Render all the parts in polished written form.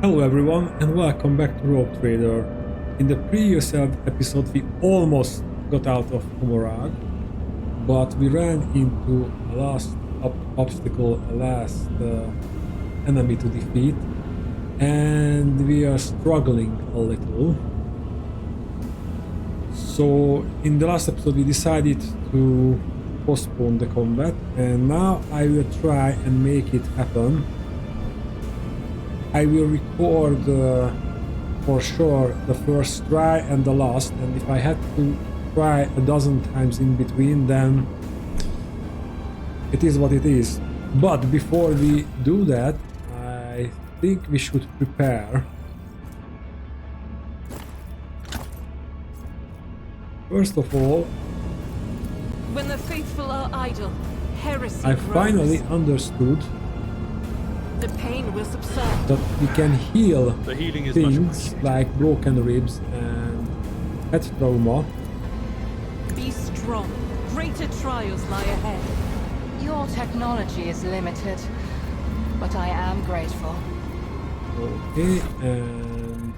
Hello everyone and welcome back to Rogue Trader. In the previous episode we almost got out of Homorag, but we ran into a last obstacle, a last enemy to defeat, and we are struggling a little. So in the last episode we decided to postpone the combat, and now I will try and make it happen. I will record for sure the first try and the last, and if I had to try a dozen times in between, then it is what it is. But before we do that, I think we should prepare. First of all, when the faithful are idle, heresy I grows. finally understood The pain will subside. that we can heal The healing is things like broken ribs and head trauma. Be strong. Greater trials lie ahead. Your technology is limited, but I am grateful. Okay, and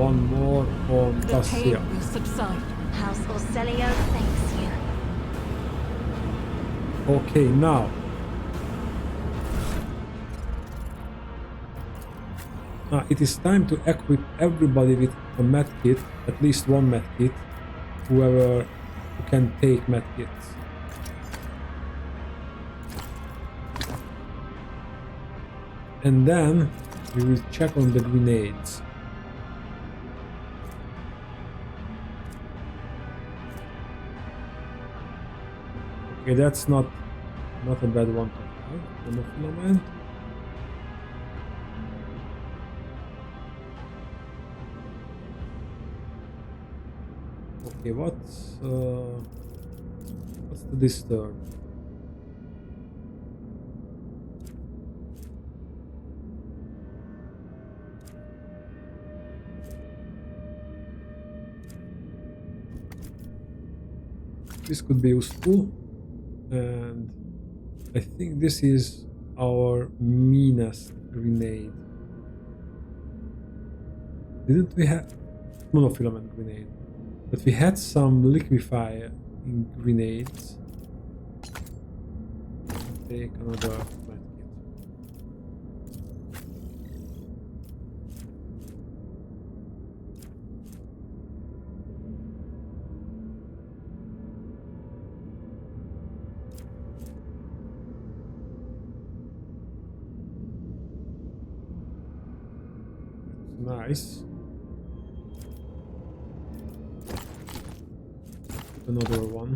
one more on The Cassia. pain will subside. House Orselio thanks you. Okay, now it is time to equip everybody with a medkit, at least one medkit, whoever can take medkits. And then we will check on the grenades. Okay, that's not a bad one to have. Monofilament. Okay, what's the disturb? This could be useful. And I think this is our meanest grenade. Didn't we have monofilament grenade? But we had some liquefy in grenades. Take another medkit. Nice. Another one.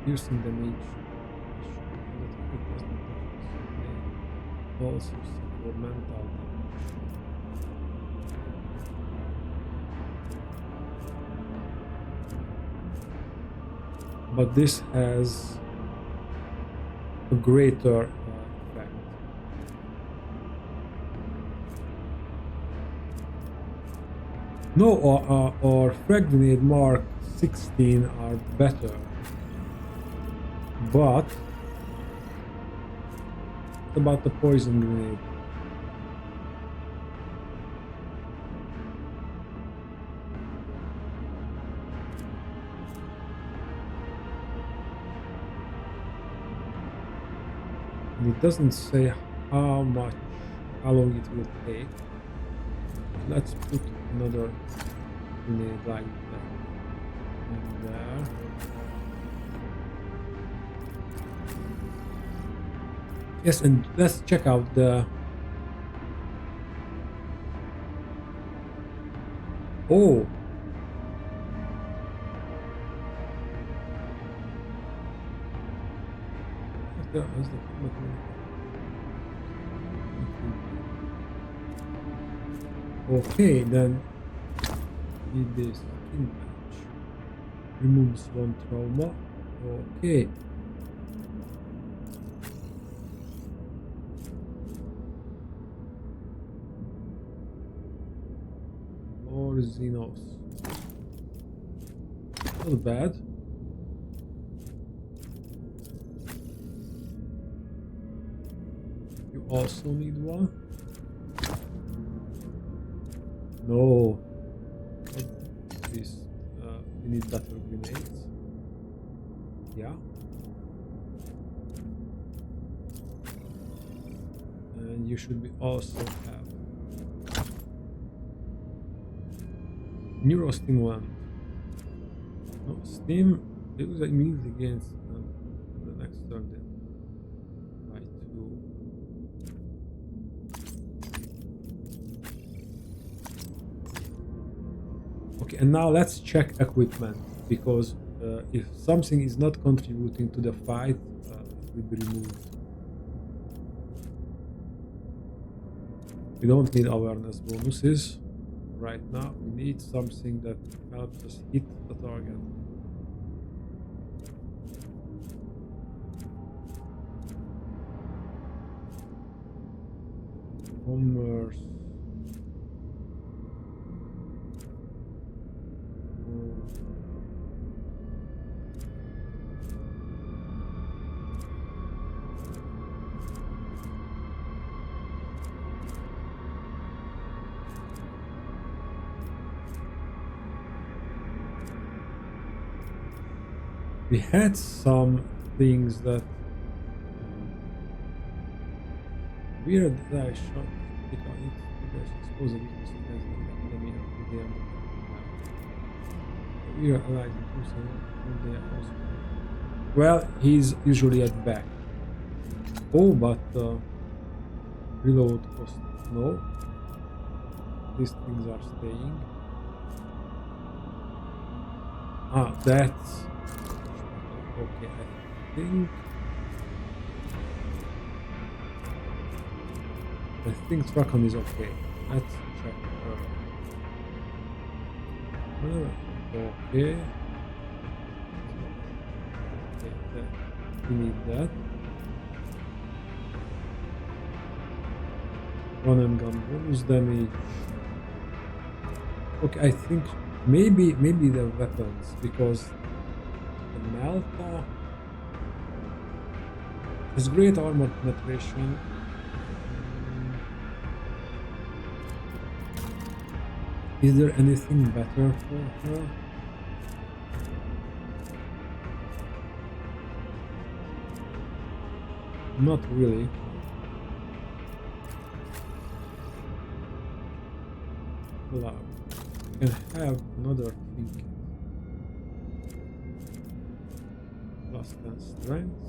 Piercing damage. Also suffer mental damage. But this has a greater effect. No, or frag grenade mark 16 are better, but what about the poison grenade? It doesn't say how long it will take. Let's put another grenade like that in there. Yes, and let's check out the... Oh! Okay, then need this in patch. Removes one trauma. Okay. Xenos. Not bad. You also need one? No. Not this. We need better grenades. Yeah. And you should be also have neurostimulant. No, steam deals immunity against the next turn then. By 2. Okay, and now let's check equipment, because if something is not contributing to the fight, it will be removed. We don't need awareness bonuses right now. We need something that helps us hit the target. Commerce. We had some things that weird that I shot because it's expose a weakness against the enemy at the end of the battle. We are allied to some when they are also. Well, he's usually at back. Oh, but reload cost no. These things are staying. Ah, that's okay. I think Trakan is okay. Let's check her. Okay. Okay, we need that. Run and gun bonus damage. Okay, I think maybe the weapons, because the Malta has great armor penetration. Is there anything better for her? Not really. Well, we can have another trinket. Plus 10 strength.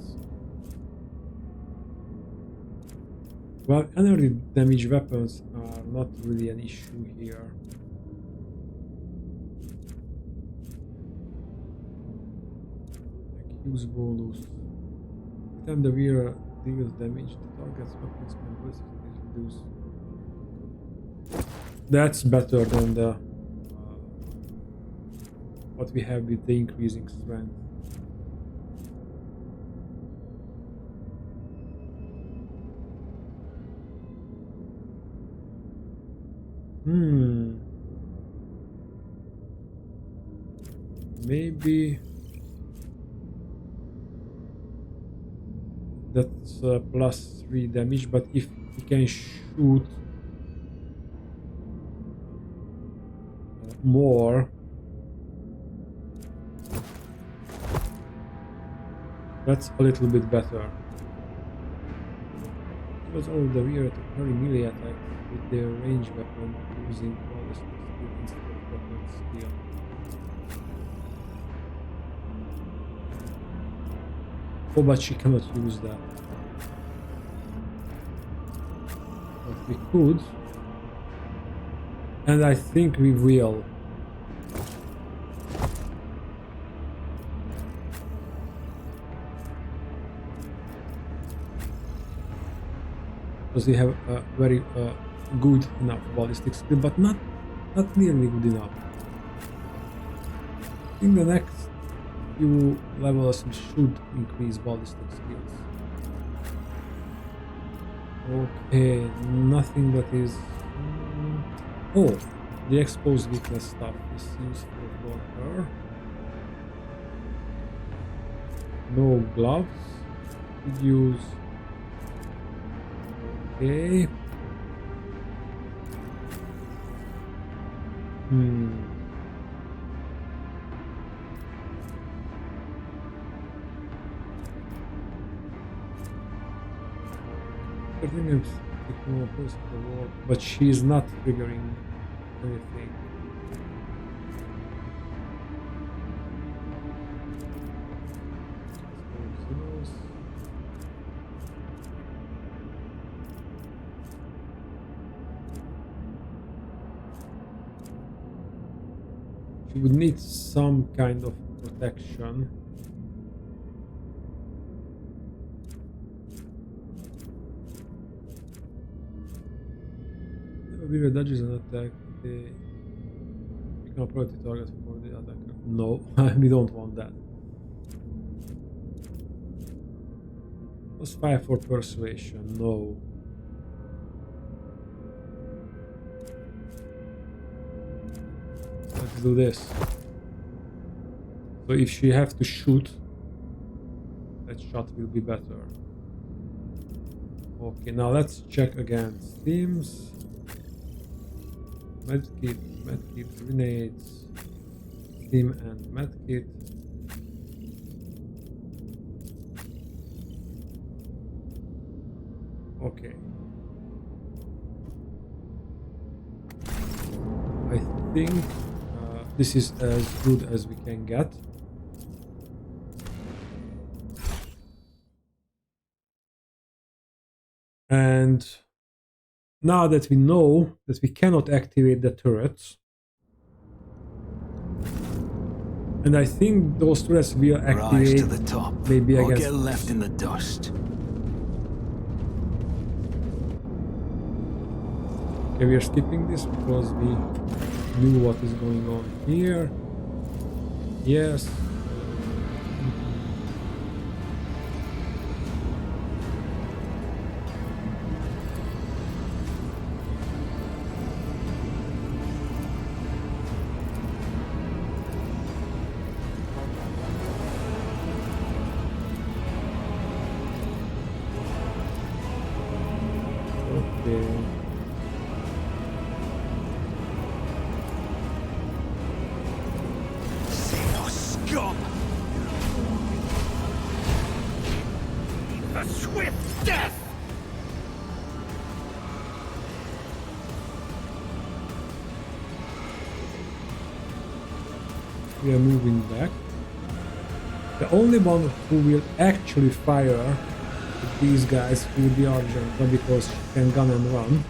Well, energy damage weapons are not really an issue here. Use bonus. Every time the wearer deals damage, the target's weapons can ballistic reduce. That's better than the what we have with the increasing strength. Maybe that's plus 3 damage, but if he can shoot more, that's a little bit better. Because all the weird very melee attack with their range weapon using ballistic skill instead of weapon skill. Oh, but she cannot use that. But we could. And I think we will. Because we have a very good enough ballistic skill, but not nearly good enough. In the next few levels we should increase ballistic skills. Okay, nothing that is... Oh, The exposed weakness stuff is useful for her. No gloves. Could use. Okay. But she's not triggering anything. She would need some kind of protection. Weaver dodges an attack. They become a priority target for the attacker. No, we don't want that. Plus 5 for persuasion. No. Let's do this. So if she have to shoot, that shot will be better. Okay, now let's check against teams. Medkit, grenades, steam and medkit. Okay. I think this is as good as we can get. And now that we know that we cannot activate the turrets, and I think those turrets will activate Rise to the top, maybe or against get left in the dust. Okay, we are skipping this because we knew what is going on here. Yes. Okay. Scum! A swift death! We are moving back. The only one who will actually fire at these guys will be Argenta because she can gun and run.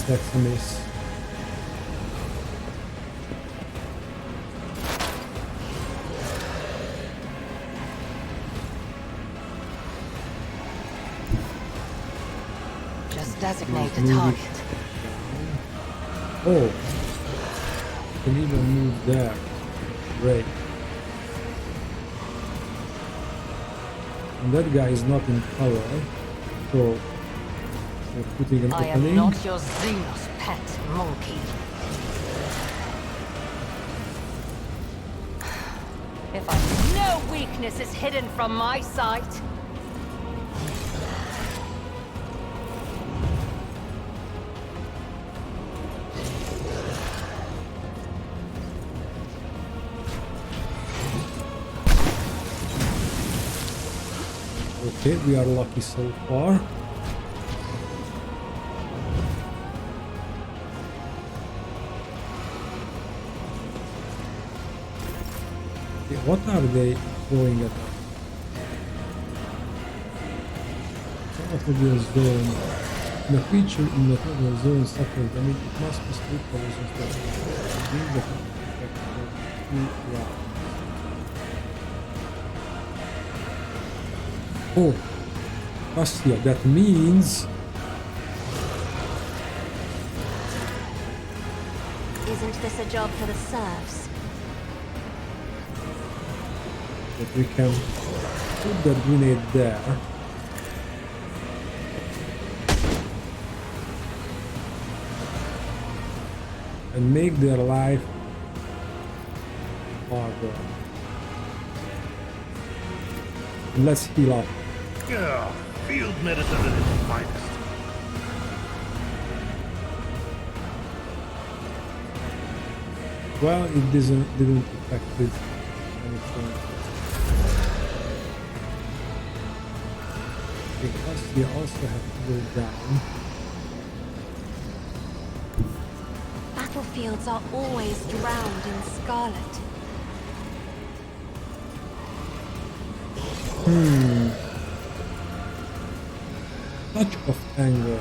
That's a miss. Just designate a target. Oh, you can even move there. Great. And that guy is not in cover, so we're putting an I opening. am not your Xenos pet monkey. If no weakness is hidden from my sight. Okay, we are lucky so far. Okay, what are they throwing at us? Out of your zone. When a creature in the total zone suffers damage, it must be split poisons that bring the effect for 2 rounds. Oh, Cassia, that means Isn't this a job for the serfs? that we can put that grenade there. And make their life harder. And let's heal up. Ugh, field medicine at its finest. Well, it didn't affect it anything. Because we also have to go down. Battlefields are always drowned in scarlet. Touch of anger.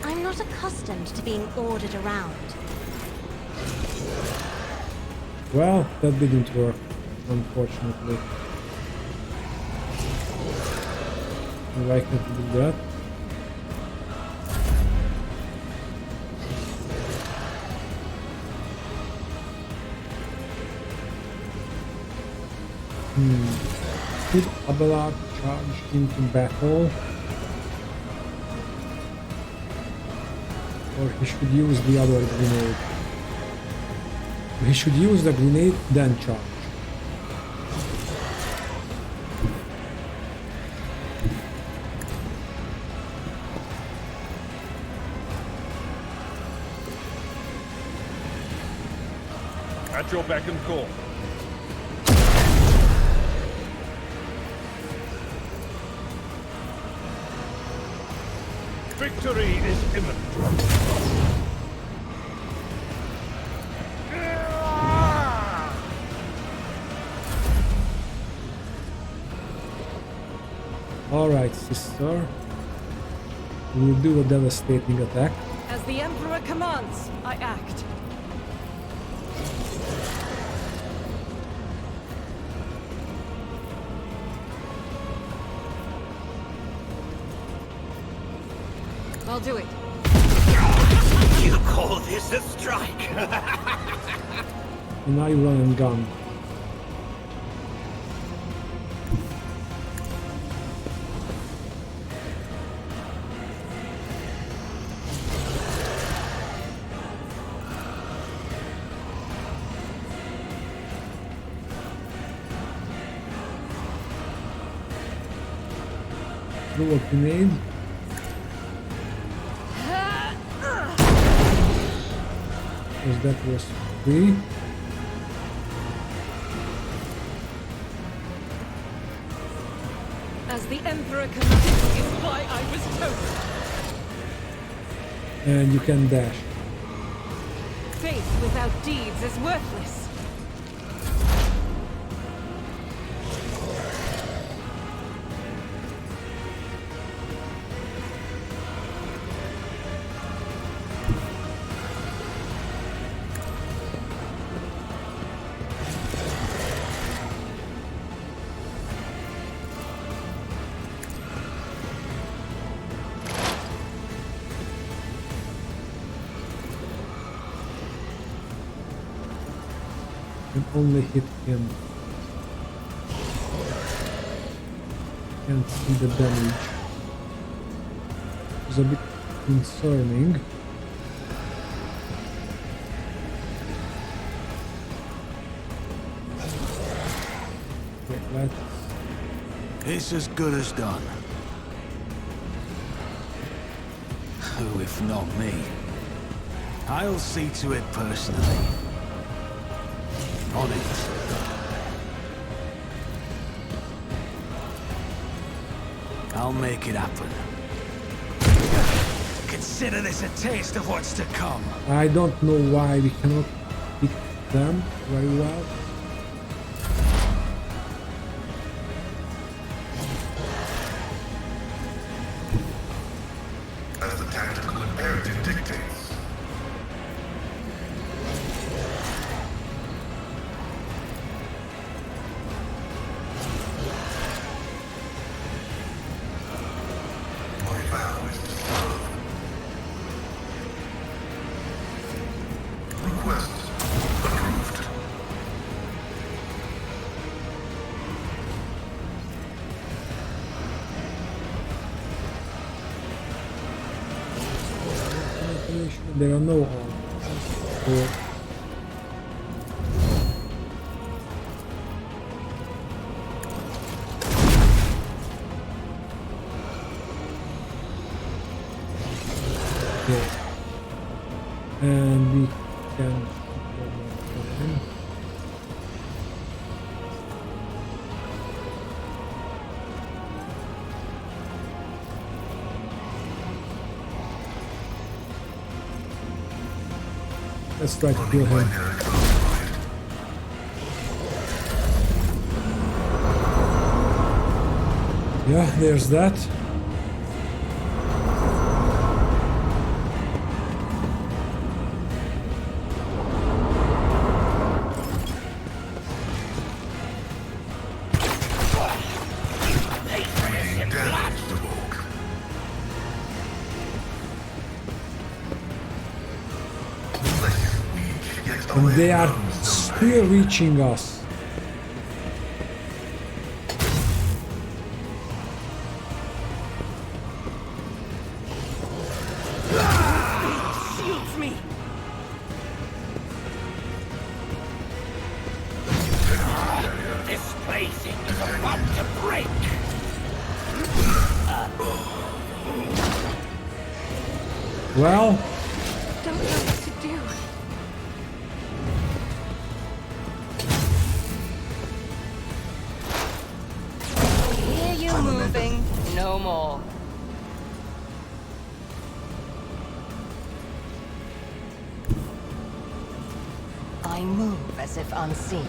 I'm not accustomed to being ordered around. Well, that didn't work, unfortunately. Why can't we do that? Could Abelard charge into battle? Or he should use the other grenade? He should use the grenade, then charge. At your beck and call. Victory is imminent. Alright, sister. We'll do a devastating attack. As the Emperor commands, I act. I'll do it. You call this a strike? And now you run and gun. Throw a grenade. Because that was free. As the Emperor commands is why I was chosen. And you can dash. Faith without deeds is worthless. Can only hit him. Can't see the damage. It's a bit concerning. Okay, let's... It's as good as done. Who, if not me? I'll see to it personally. On it. I'll make it happen. Consider this a taste of what's to come. I don't know why we cannot hit them very well. tactical imperative dictates. My vow is to serve. Request approved. There are no arms. So yeah. And we can let's try to kill him. Yeah, there's that. And they are still reaching us. Shields me! This placing is about to break. Well, Don't know what to do. Hear you moving. No more. I move as if unseen.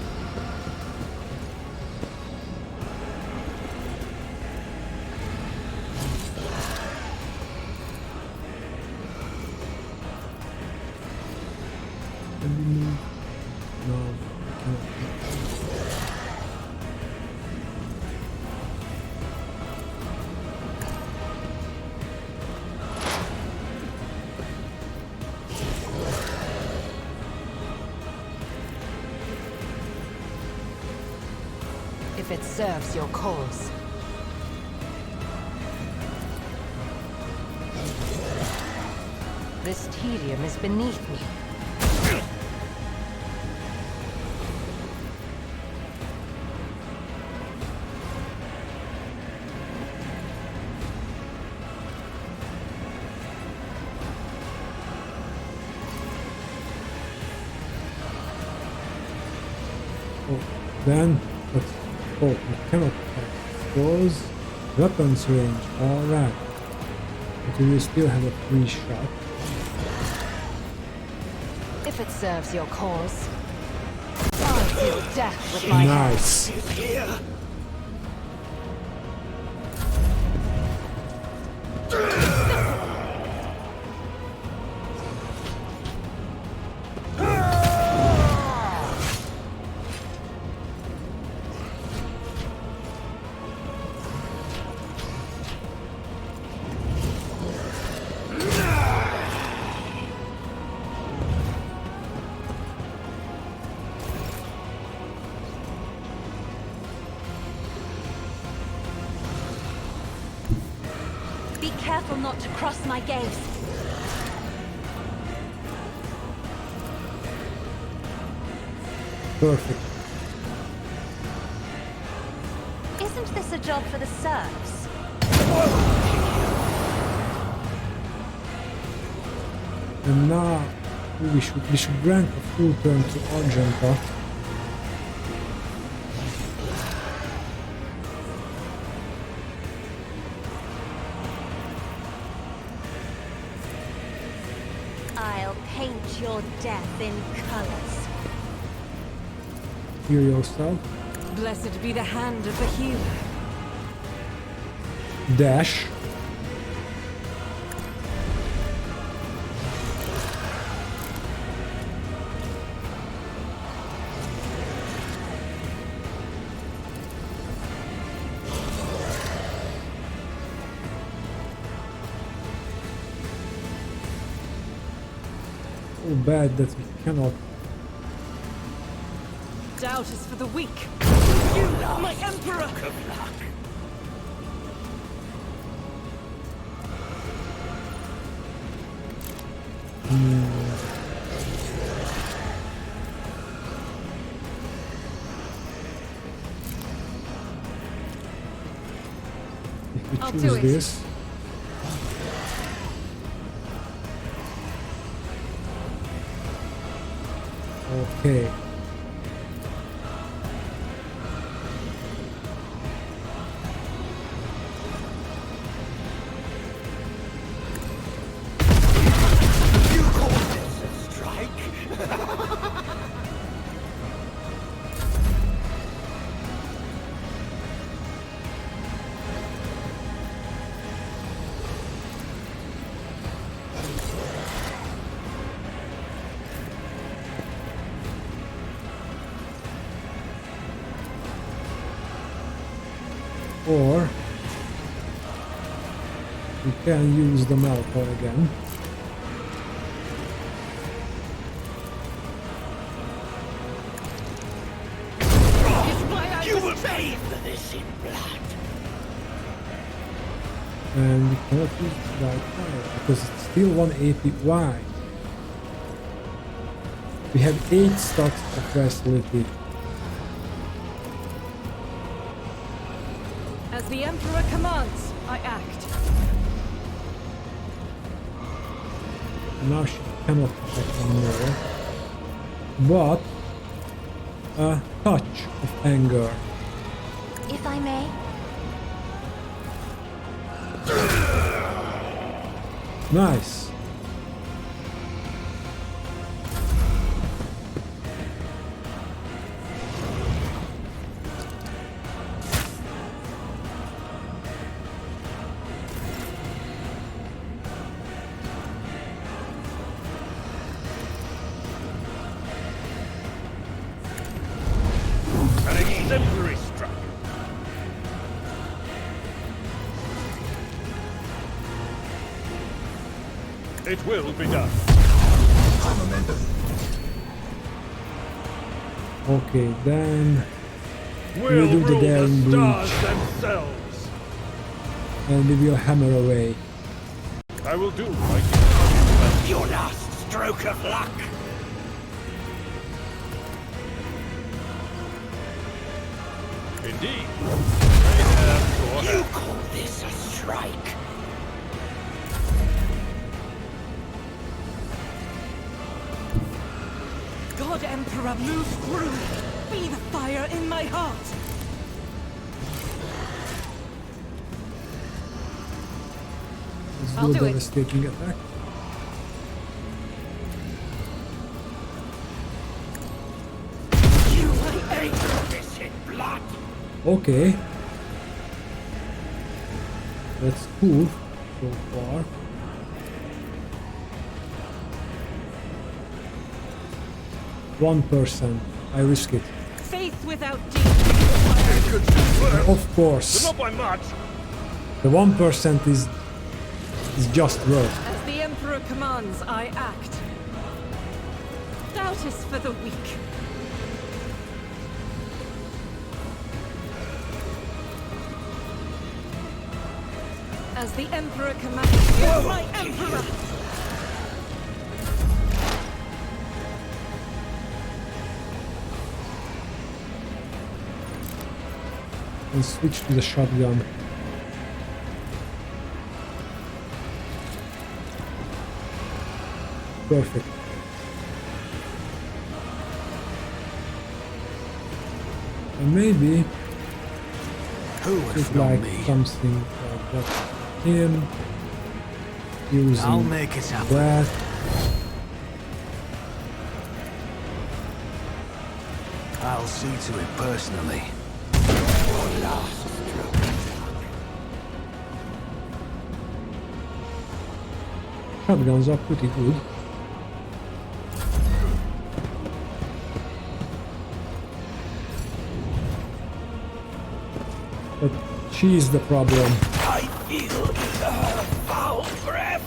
can we move? No, I cannot. If it serves your cause. This tedium is beneath me. Oh, then let's oh, we cannot close weapons range. Alright. But we will still have a free shot. If it serves your cause. I'll deal death with my hands. Nice. Here. Be careful not to cross my gaze. Perfect. Isn't this a job for the serfs? And now we should grant a full turn to Argenta. I'll paint your death in colors. Heal yourself. Blessed be the hand of the healer. so bad that we cannot. Doubt is for the weak. You, my emperor! If we I'll choose do it. this. Okay. You call this a strike? Or we can use the melter again. You will pay for this in blood. And we cannot use the light fire because it's still 1 AP. Why? We have 8 stacks of versatility. As the emperor commands, I act. Now she cannot attack anymore. But a touch of anger. If I may. Nice. An exemplary strike. It will be done. I'm a member. Okay, then We'll do the rule daring the stars breach. themselves. and we will hammer away. I will do like you. Your last stroke of luck. Indeed. You call this a strike? God Emperor, move through. Be the fire in my heart. Let's I'll do a do it. devastating attack. You will pay for this in blood. Okay. That's cool so far. .1%. I risk it. Faith without deed. Of course. Not by much. The 1% is just worth. As the Emperor commands, I act. Doubt is for the weak. As the Emperor commands, you're my Emperor! And switch to the shotgun. Perfect. And maybe it's like something like that. Him using I'll make it happen. that. I'll see to it personally. Shotguns are pretty good. But she's the problem. I feel her foul breath.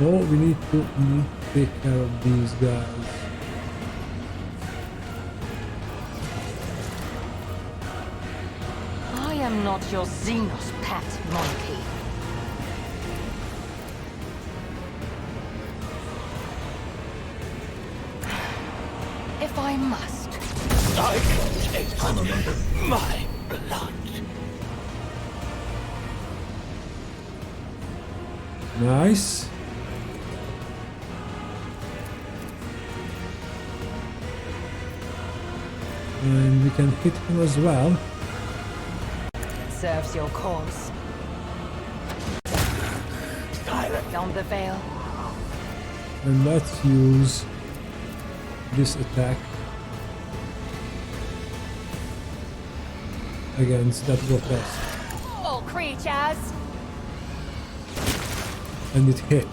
So we need to take care of these guys. I am not your Xenos pet monkey. If I must. I can taste I'm a member. my blood. Nice. And we can hit him as well. Serves your cause. Beyond the veil. And let's use this attack against that grotesque. All creatures. And it hit.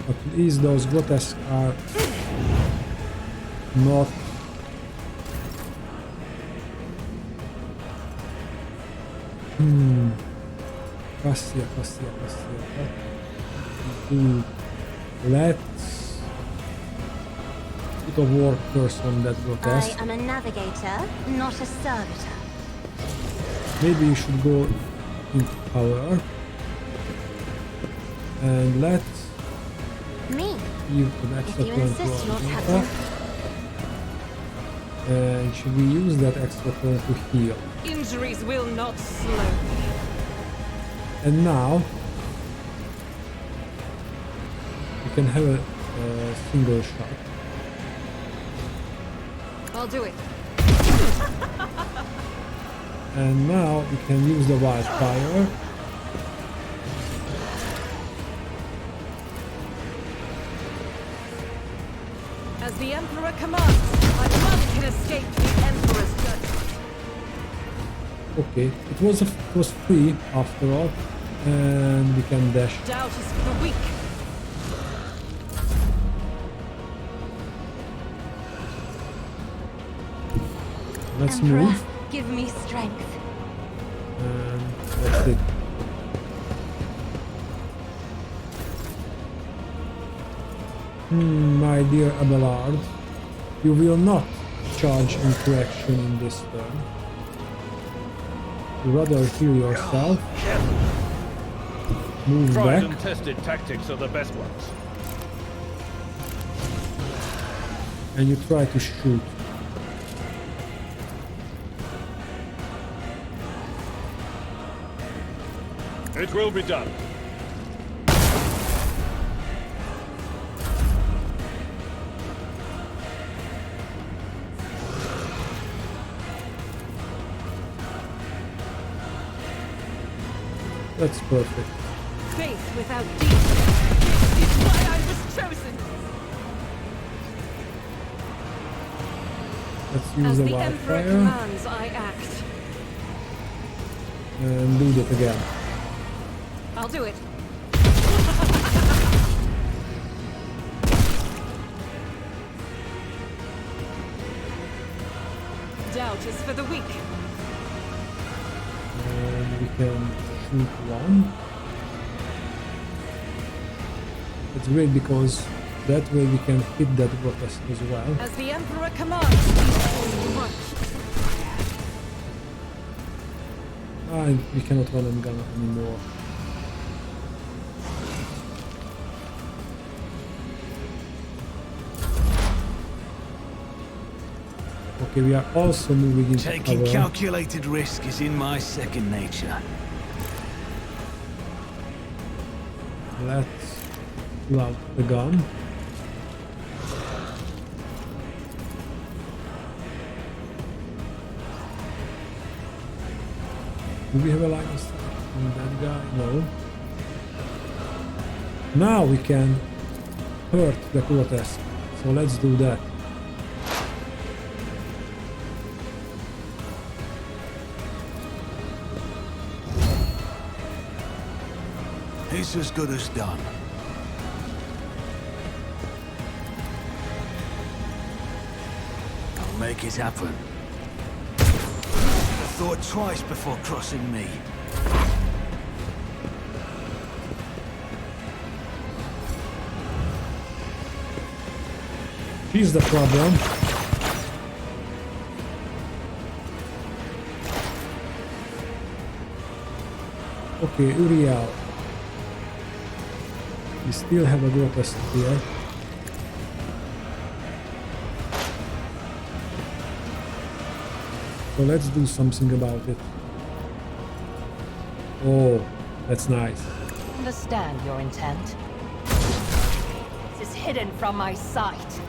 At least those grotesques are not Cassia. Let's put a war curse on that I grotesque. am a navigator, not a servitor. Maybe you should go into power. And let's Me. give an If extra you turn to insist, Lord our Captain. And should we use that extra turn to heal? Injuries will not slow me. And now we can have a single shot. I'll do it. And now we can use the wildfire. As the Emperor commands, my blood can escape the Emperor's judgment. Okay, it was free after all, and we can dash. Doubt is for the weak. Let's Emperor, move. give me strength. And that's it. My dear Abelard, you will not charge into action in this turn. You rather heal yourself, move Tried back, and tested tactics are the best ones. and you try to shoot. It will be done. That's perfect. Faith without deeds. This is why I was chosen. Let's use As the the Emperor wildfire commands, I act. and do that again. I'll do it. Doubt is for the weak. And we can shoot one. It's great because that way we can hit that grotesque as well. As the Emperor commands, we march. And we cannot run and gun anymore. Okay, we are also moving into Taking cover. calculated risk is in my second nature. Let's pull out the gun. Do we have a line of sight on that guy? No. Now we can hurt the grotesque. So let's do that. It's as good as done. I'll make it happen. The thought twice before crossing me. She's the problem. Okay, Uriel. We still have a grotesque here. So let's do something about it. Oh, that's nice. Understand your intent. It is hidden from my sight.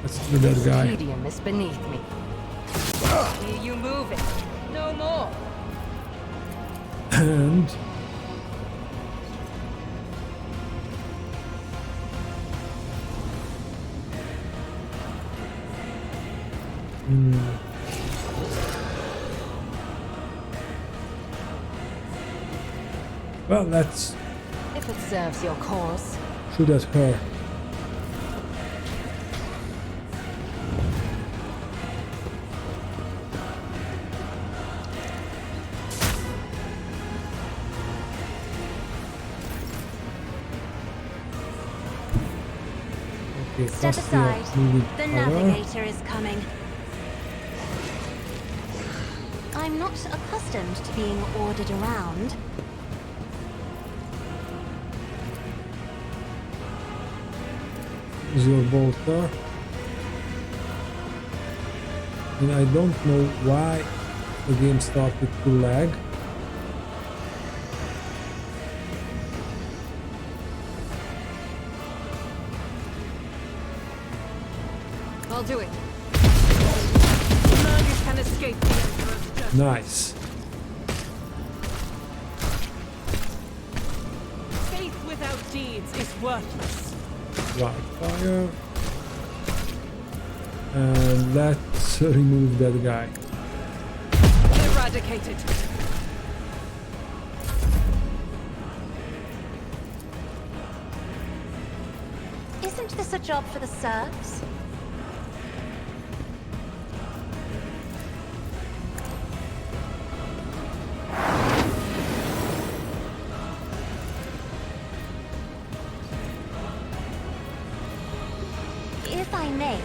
Let's do that guy. Medium is beneath me. Hear you moving. No more. And well, let's If it serves your cause. shoot at her. Okay, Step first we are aside. moving The over. navigator is coming. I'm not accustomed to being ordered around. Is your bolter. And I don't know why the game started to lag. I'll do it. None can escape the Emperor's judgment. Nice. Faith without deeds is worthless. Right, fire. And let's remove that guy. Eradicated. Isn't this a job for the serfs? If I may,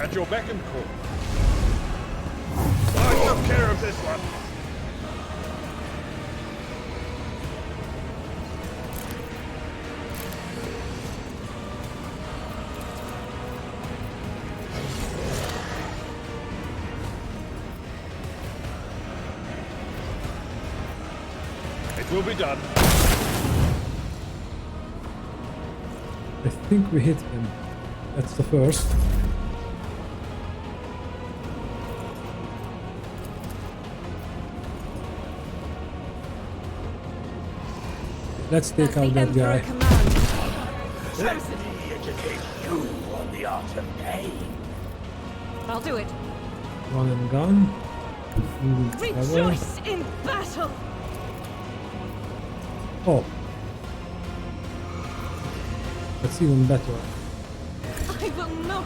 At your beck and call. I took care of this one. It will be done. I think we hit him. That's the first. Let's take As out the that guy. Emperor commands. Let me educate you on the art of pain. I'll do it. Run and gun. Moving forward. Rejoice in battle. Oh. That's even better. I will not.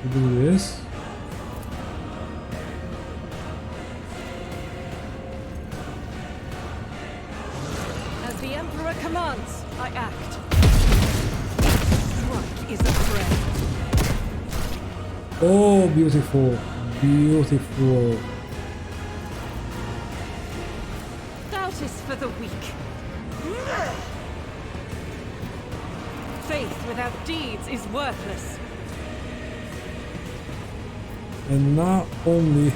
We do this. As the Emperor commands, I act. Strike is a friend. Oh, beautiful. Beautiful. Doubt is for the weak. Faith without deeds is worthless. And now only...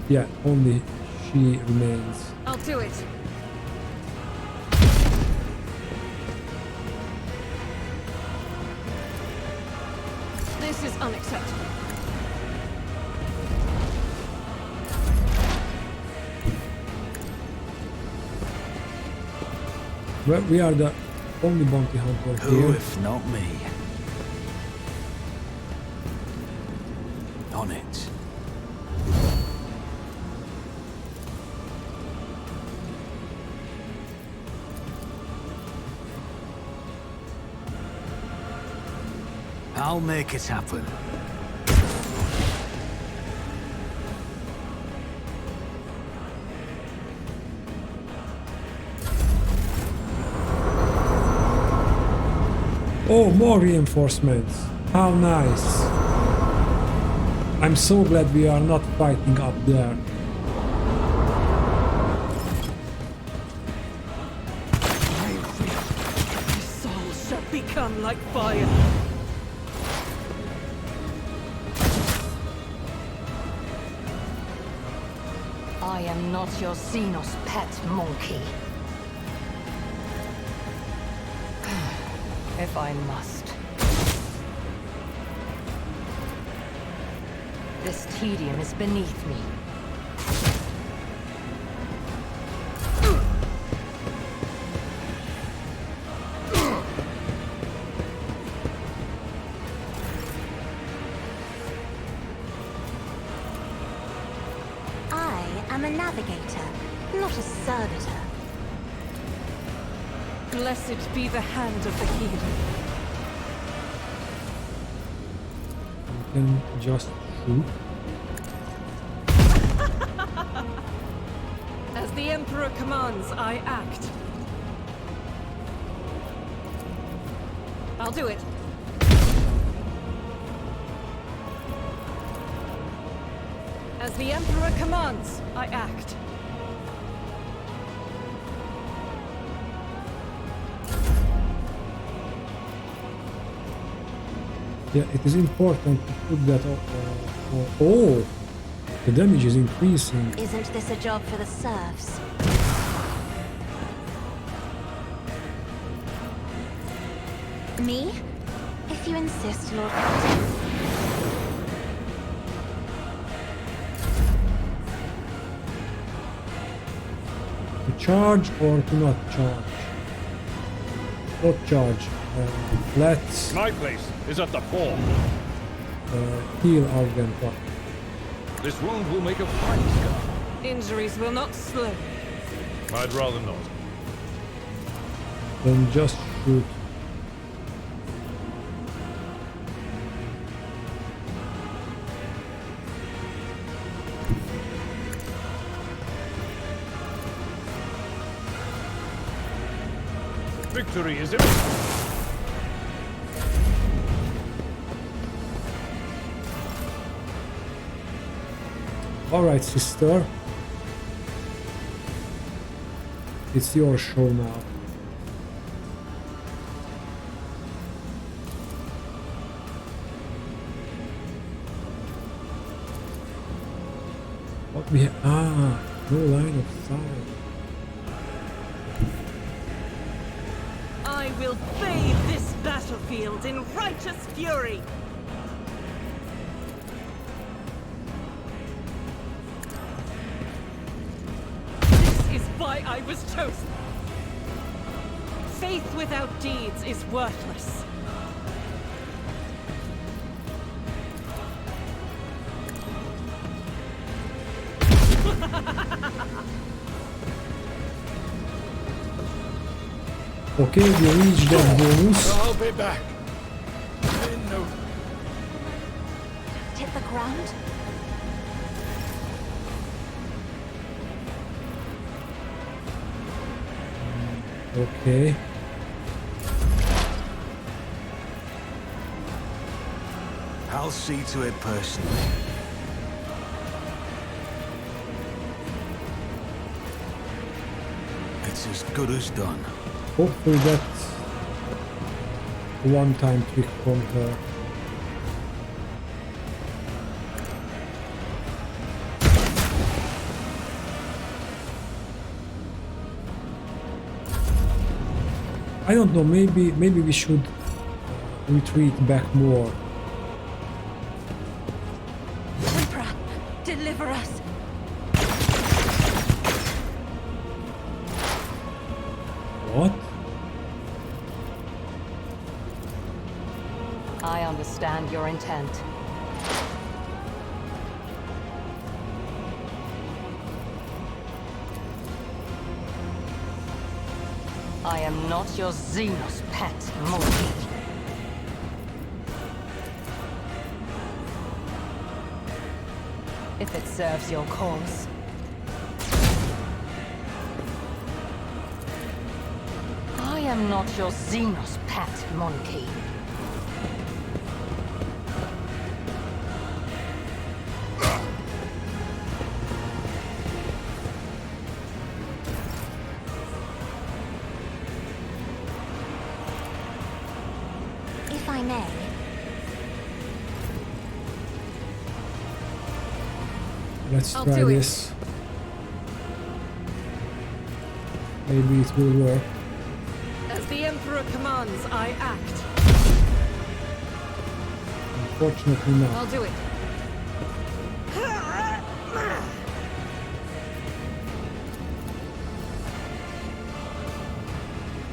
Yeah, only she remains. I'll do it. This is unacceptable. Well, we are the only bounty hunter Who here. if not me? On it. I'll make it happen. Oh, more reinforcements. How nice. I'm so glad we are not fighting up there. My soul shall become like fire. I am not your Xenos pet monkey. If I must. This tedium is beneath me. I am a navigator, not a servitor. Blessed be the hand of the healer. You can just shoot. As the Emperor commands, I act. I'll do it. As the Emperor commands, I act. Yeah, it is important to put that. Oh, the damage is increasing. Isn't this a job for the serfs? Me? If you insist, Lord Captain. To charge or to not charge? Not charge. Let's My place is at the fort. heal Argenta. This wound will make a fine scar. Injuries will not slow. I'd rather not. Then just shoot. Victory is imminent. Alright, sister. It's your show now. What we have? Ah, no line of sight. I will bathe this battlefield in righteous fury. This is why I was chosen. Faith without deeds is worthless. Okay, we reached that bonus. I'll be back. No. Hit the ground? Okay. I'll see to it personally. It's as good as done. Hopefully that's a one-time trick from her. I don't know, maybe we should retreat back more. Deliver us. What? I understand your intent. I am not your Xenos pet, monkey. If it serves your cause. I am not your Xenos pet, monkey. If I may. Let's I'll try do it. this. Maybe it will work. As the Emperor commands, I act. Unfortunately not. I'll do it.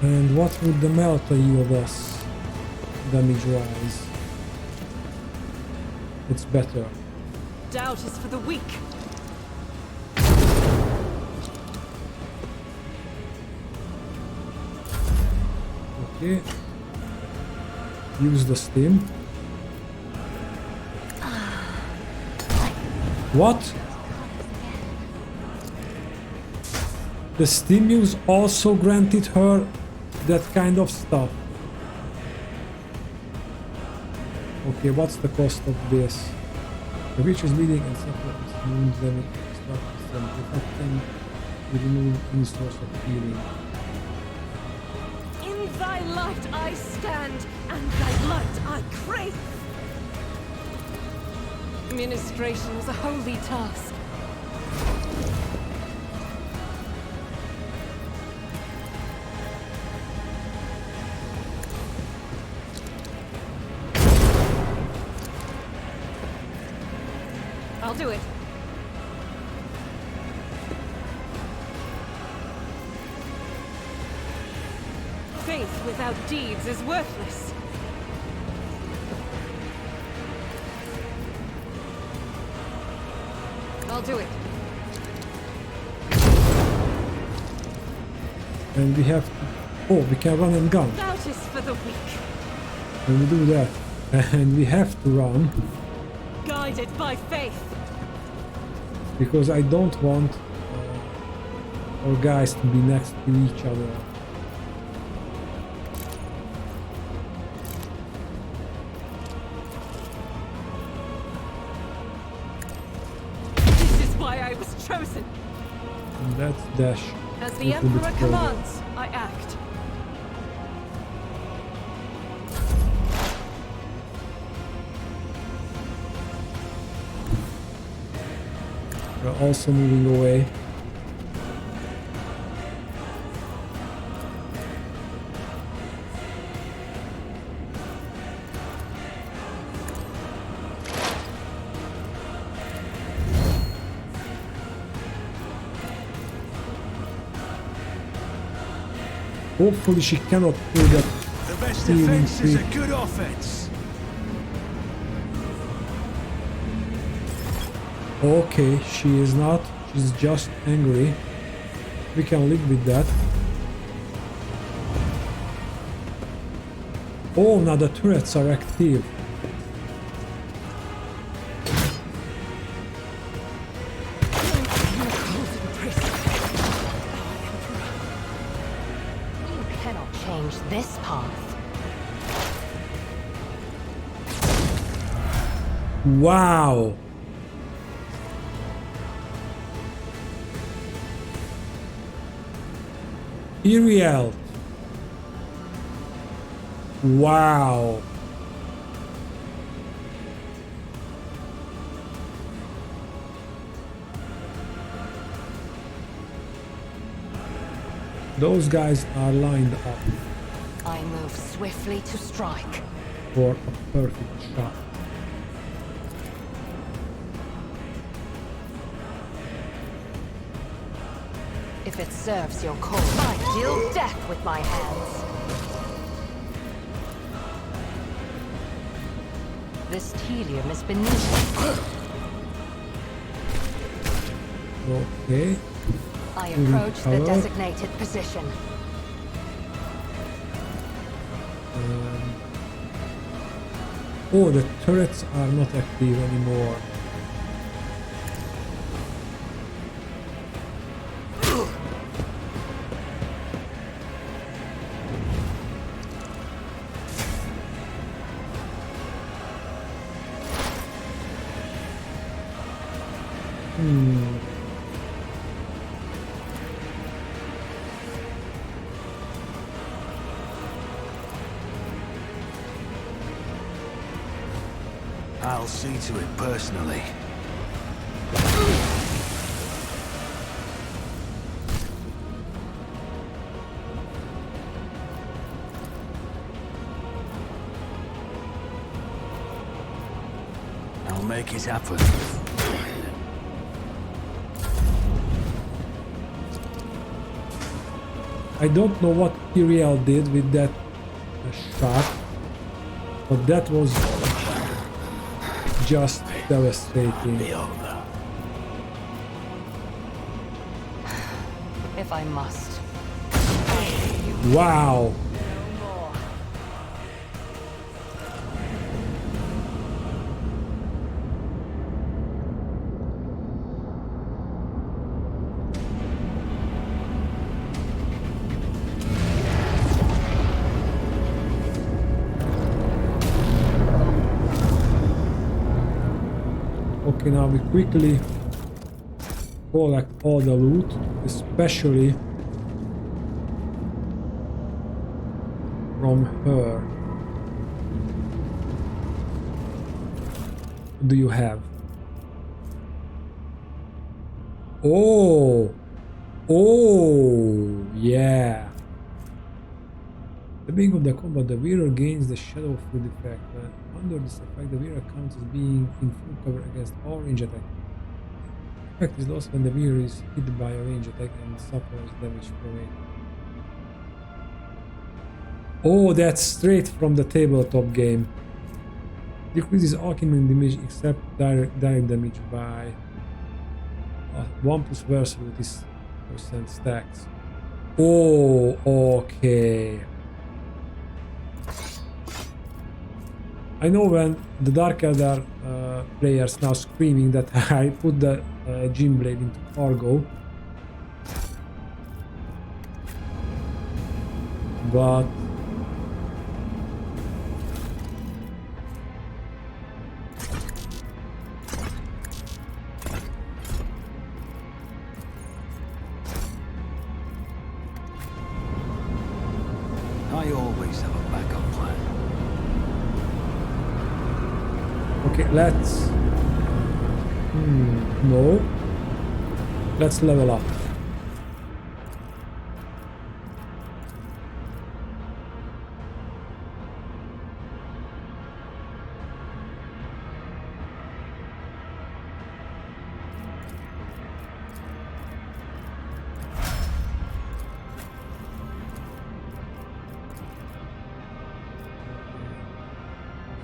And what would the Melta yield us damage-wise? It's better. Doubt is for the weak. Okay. Use the steam. What? The stimulus also granted her that kind of stuff. Okay, what's the cost of this? The creature's bleeding and suffers wounds damage, destructive them, protect them, to remove any source of healing. In thy light I stand, and thy light I crave. Ministration is a holy task. I'll do it. Faith without deeds is worthless. I'll do it. And we have to... Oh, we can run and gun. Doubt is for the weak. When we do that, and we have to run, Guided by faith. because I don't want our guys to be next to each other. This is why I was chosen. And let's dash. As a the little bit Emperor further. commands, I act. We're also moving away. Hopefully she cannot pull that The best stealing defense is a creep. good offense. Okay, she is not. She's just angry. We can live with that. Oh, now the turrets are active. You cannot change this path. Wow. Yremeryss. Wow. Those guys are lined up I move swiftly to strike. for a perfect shot. If it serves your cause, I deal death with my hands. This tedium is beneath me. Okay. I approach the Hello? designated position. Oh, the turrets are not active anymore. I'll see to it personally. I'll make it happen. I don't know what Iriel did with that shot, but that was just devastating. If I must. Wow! Okay, now we quickly collect all the loot, especially from her. What do you have? Oh! Oh! Yeah! At the beginning of the combat, the wearer gains the shadow field effect. Under this effect, the wearer counts as being in full cover against all range attack. The effect is lost when the wearer is hit by a range attack and suffers damage from it. Oh, that's straight from the tabletop game. Decreases all killing damage except direct damage by 1 plus versatility % stacks. Oh, okay. I know when the Dark Elder players now screaming that I put the Gym Blade into cargo, but I always have a backup plan. okay, let's no, let's level up.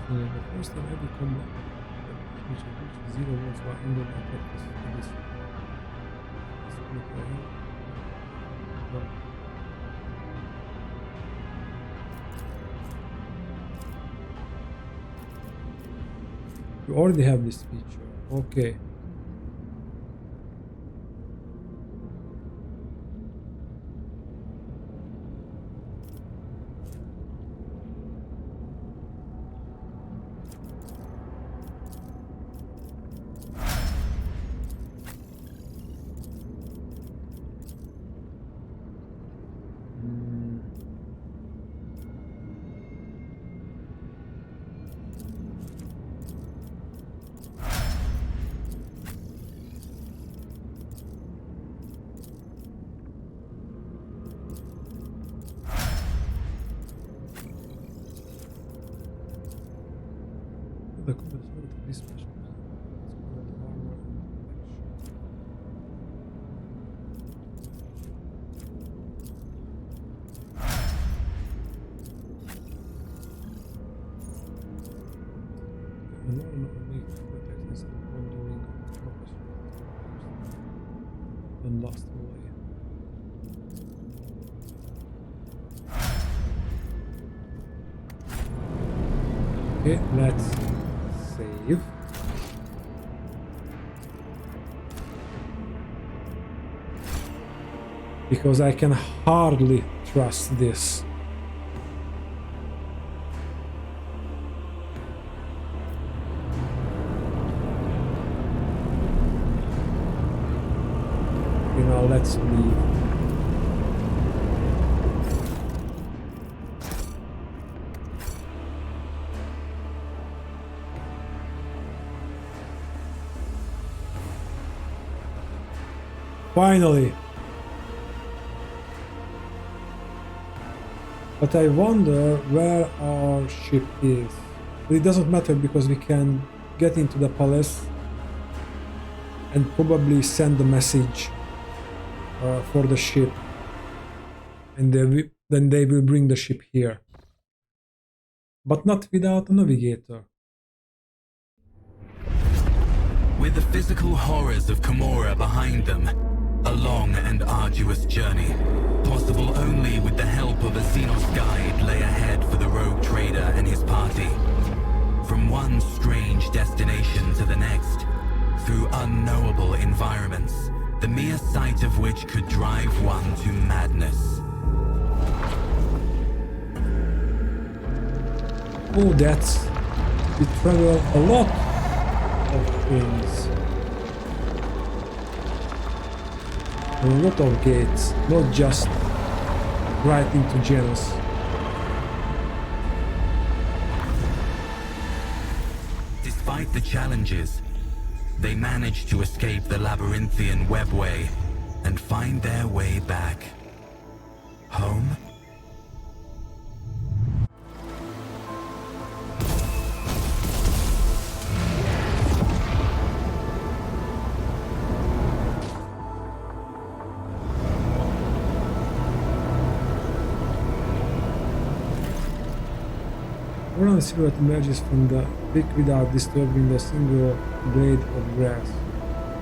The first time every combat which reaches 0 volts while under attack is you already have this feature. Okay. The combat is not this special. It's called armor and protection. happened last volley. Okay, let's save. Because I can hardly trust this. Okay, now let's leave. Finally! But I wonder where our ship is. But it doesn't matter because we can get into the palace and probably send a message for the ship. And then they will bring the ship here. But not without a navigator. With the physical horrors of Camorra behind them, a long and arduous journey, possible only with the help of a Xenos guide, lay ahead for the rogue trader and his party. From one strange destination to the next, through unknowable environments, the mere sight of which could drive one to madness. Oh, that's... we travel a lot of things. A lot of gates, not just right into Genos. Despite the challenges, they managed to escape the labyrinthian webway and find their way back home. One silhouette emerges from the thick without disturbing the single blade of grass.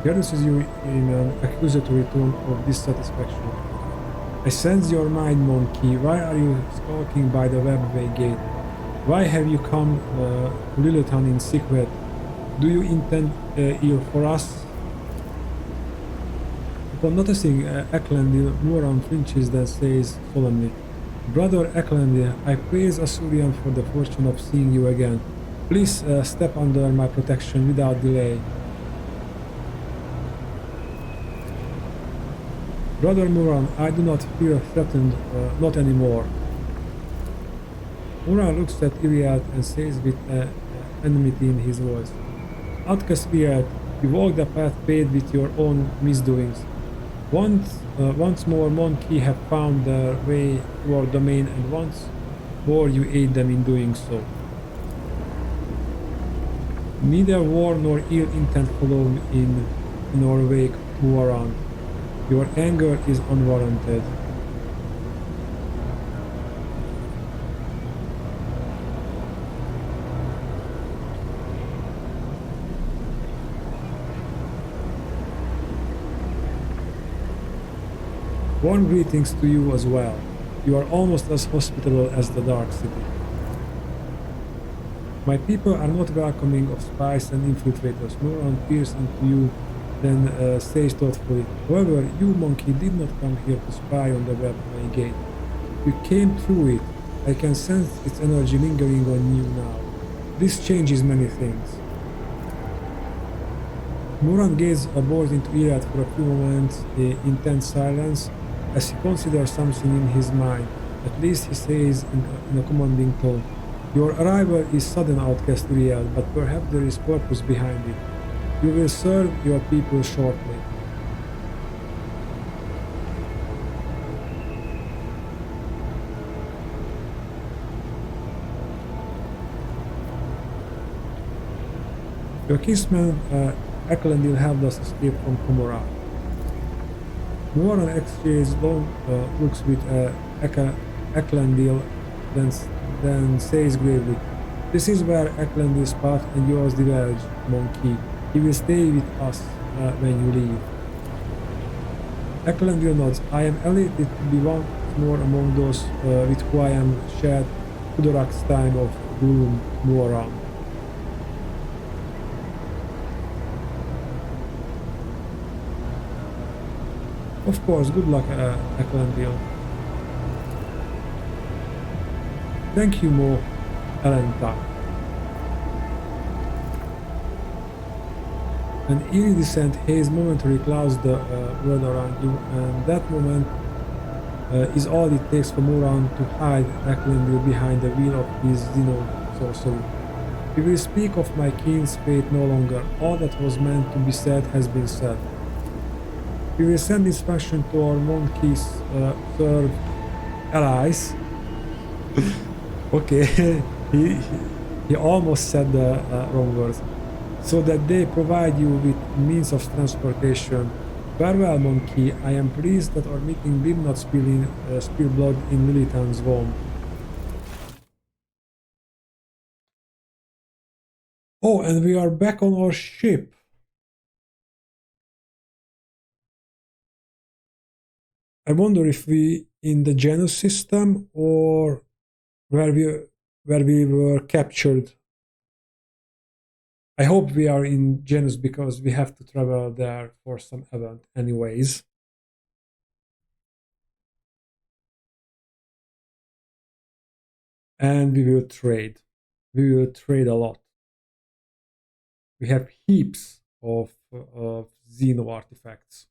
He addresses you in an accusatory tone of dissatisfaction. I sense your mind, monkey. Why are you skulking by the webway gate? Why have you come to Lilithan in secret? Do you intend ill for us? Upon noticing Eklendil, Moran flinches, then says solemnly, Brother Eklendil, I praise Asurian for the fortune of seeing you again. Please step under my protection without delay. Brother Moran, I do not feel threatened, not anymore. Moran looks at Iliad and says with enmity in his voice, Outcast Iliad, you walk the path paved with your own misdoings. Once more Monkey have found their way to our domain, and once more you aid them in doing so. Neither war nor ill intent follow in our wake, Moran. Your anger is unwarranted. Warm greetings to you as well. You are almost as hospitable as the Dark City. My people are not welcoming of spies and infiltrators. Moran peers into you, then says thoughtfully, however, you, monkey, did not come here to spy on the webway gate. You came through it. I can sense its energy lingering on you now. This changes many things. Moran gazes aboard into Iliad for a few moments in tense silence, as he considers something in his mind. At least he says in a commanding tone, Your arrival is sudden, outcast Iliad, but perhaps there is purpose behind it. You will serve your people shortly. Your kinsman Eklendil helped us escape from Camorra. Moran exchanges long looks with Eklendil, then says gravely, This is where Eklendil's path and yours diverge, monkey. He will stay with us when you leave. Eklund nods. I am elated to be once more among those with who I am shared Kudorak's time of gloom Moran. Of course, good luck, Eklund. Thank you, Mo Elenta. An iridescent haze momentarily clouds the world around you, and that moment is all it takes for Moran to hide Eklund behind the wheel of his Xeno sorcery. We will speak of my keen's fate no longer. All that was meant to be said has been said. We will send instruction to our monkeys serve allies. Okay, he almost said the wrong words. So that they provide you with means of transportation. Farewell, monkey. I am pleased that our meeting did not spill blood in Lilitan's womb. Oh, and we are back on our ship. I wonder if we in the Janus system or where we were captured. I hope we are in Janus because we have to travel there for some event anyways. And we will trade. We will trade a lot. We have heaps of Xeno artifacts.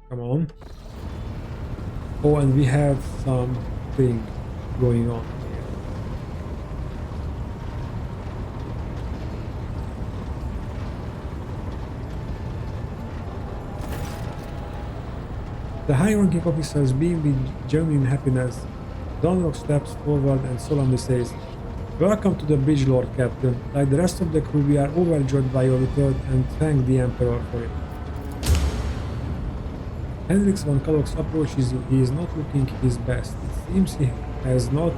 Come on. Oh, and we have something going on here. The high-ranking officers, being with genuine happiness, Donrock steps forward and solemnly says, "Welcome to the bridge, Lord Captain. Like the rest of the crew, we are overjoyed by your return and thank the Emperor for it." Hendrix von Kalox approaches you. He is not looking his best. It seems he has not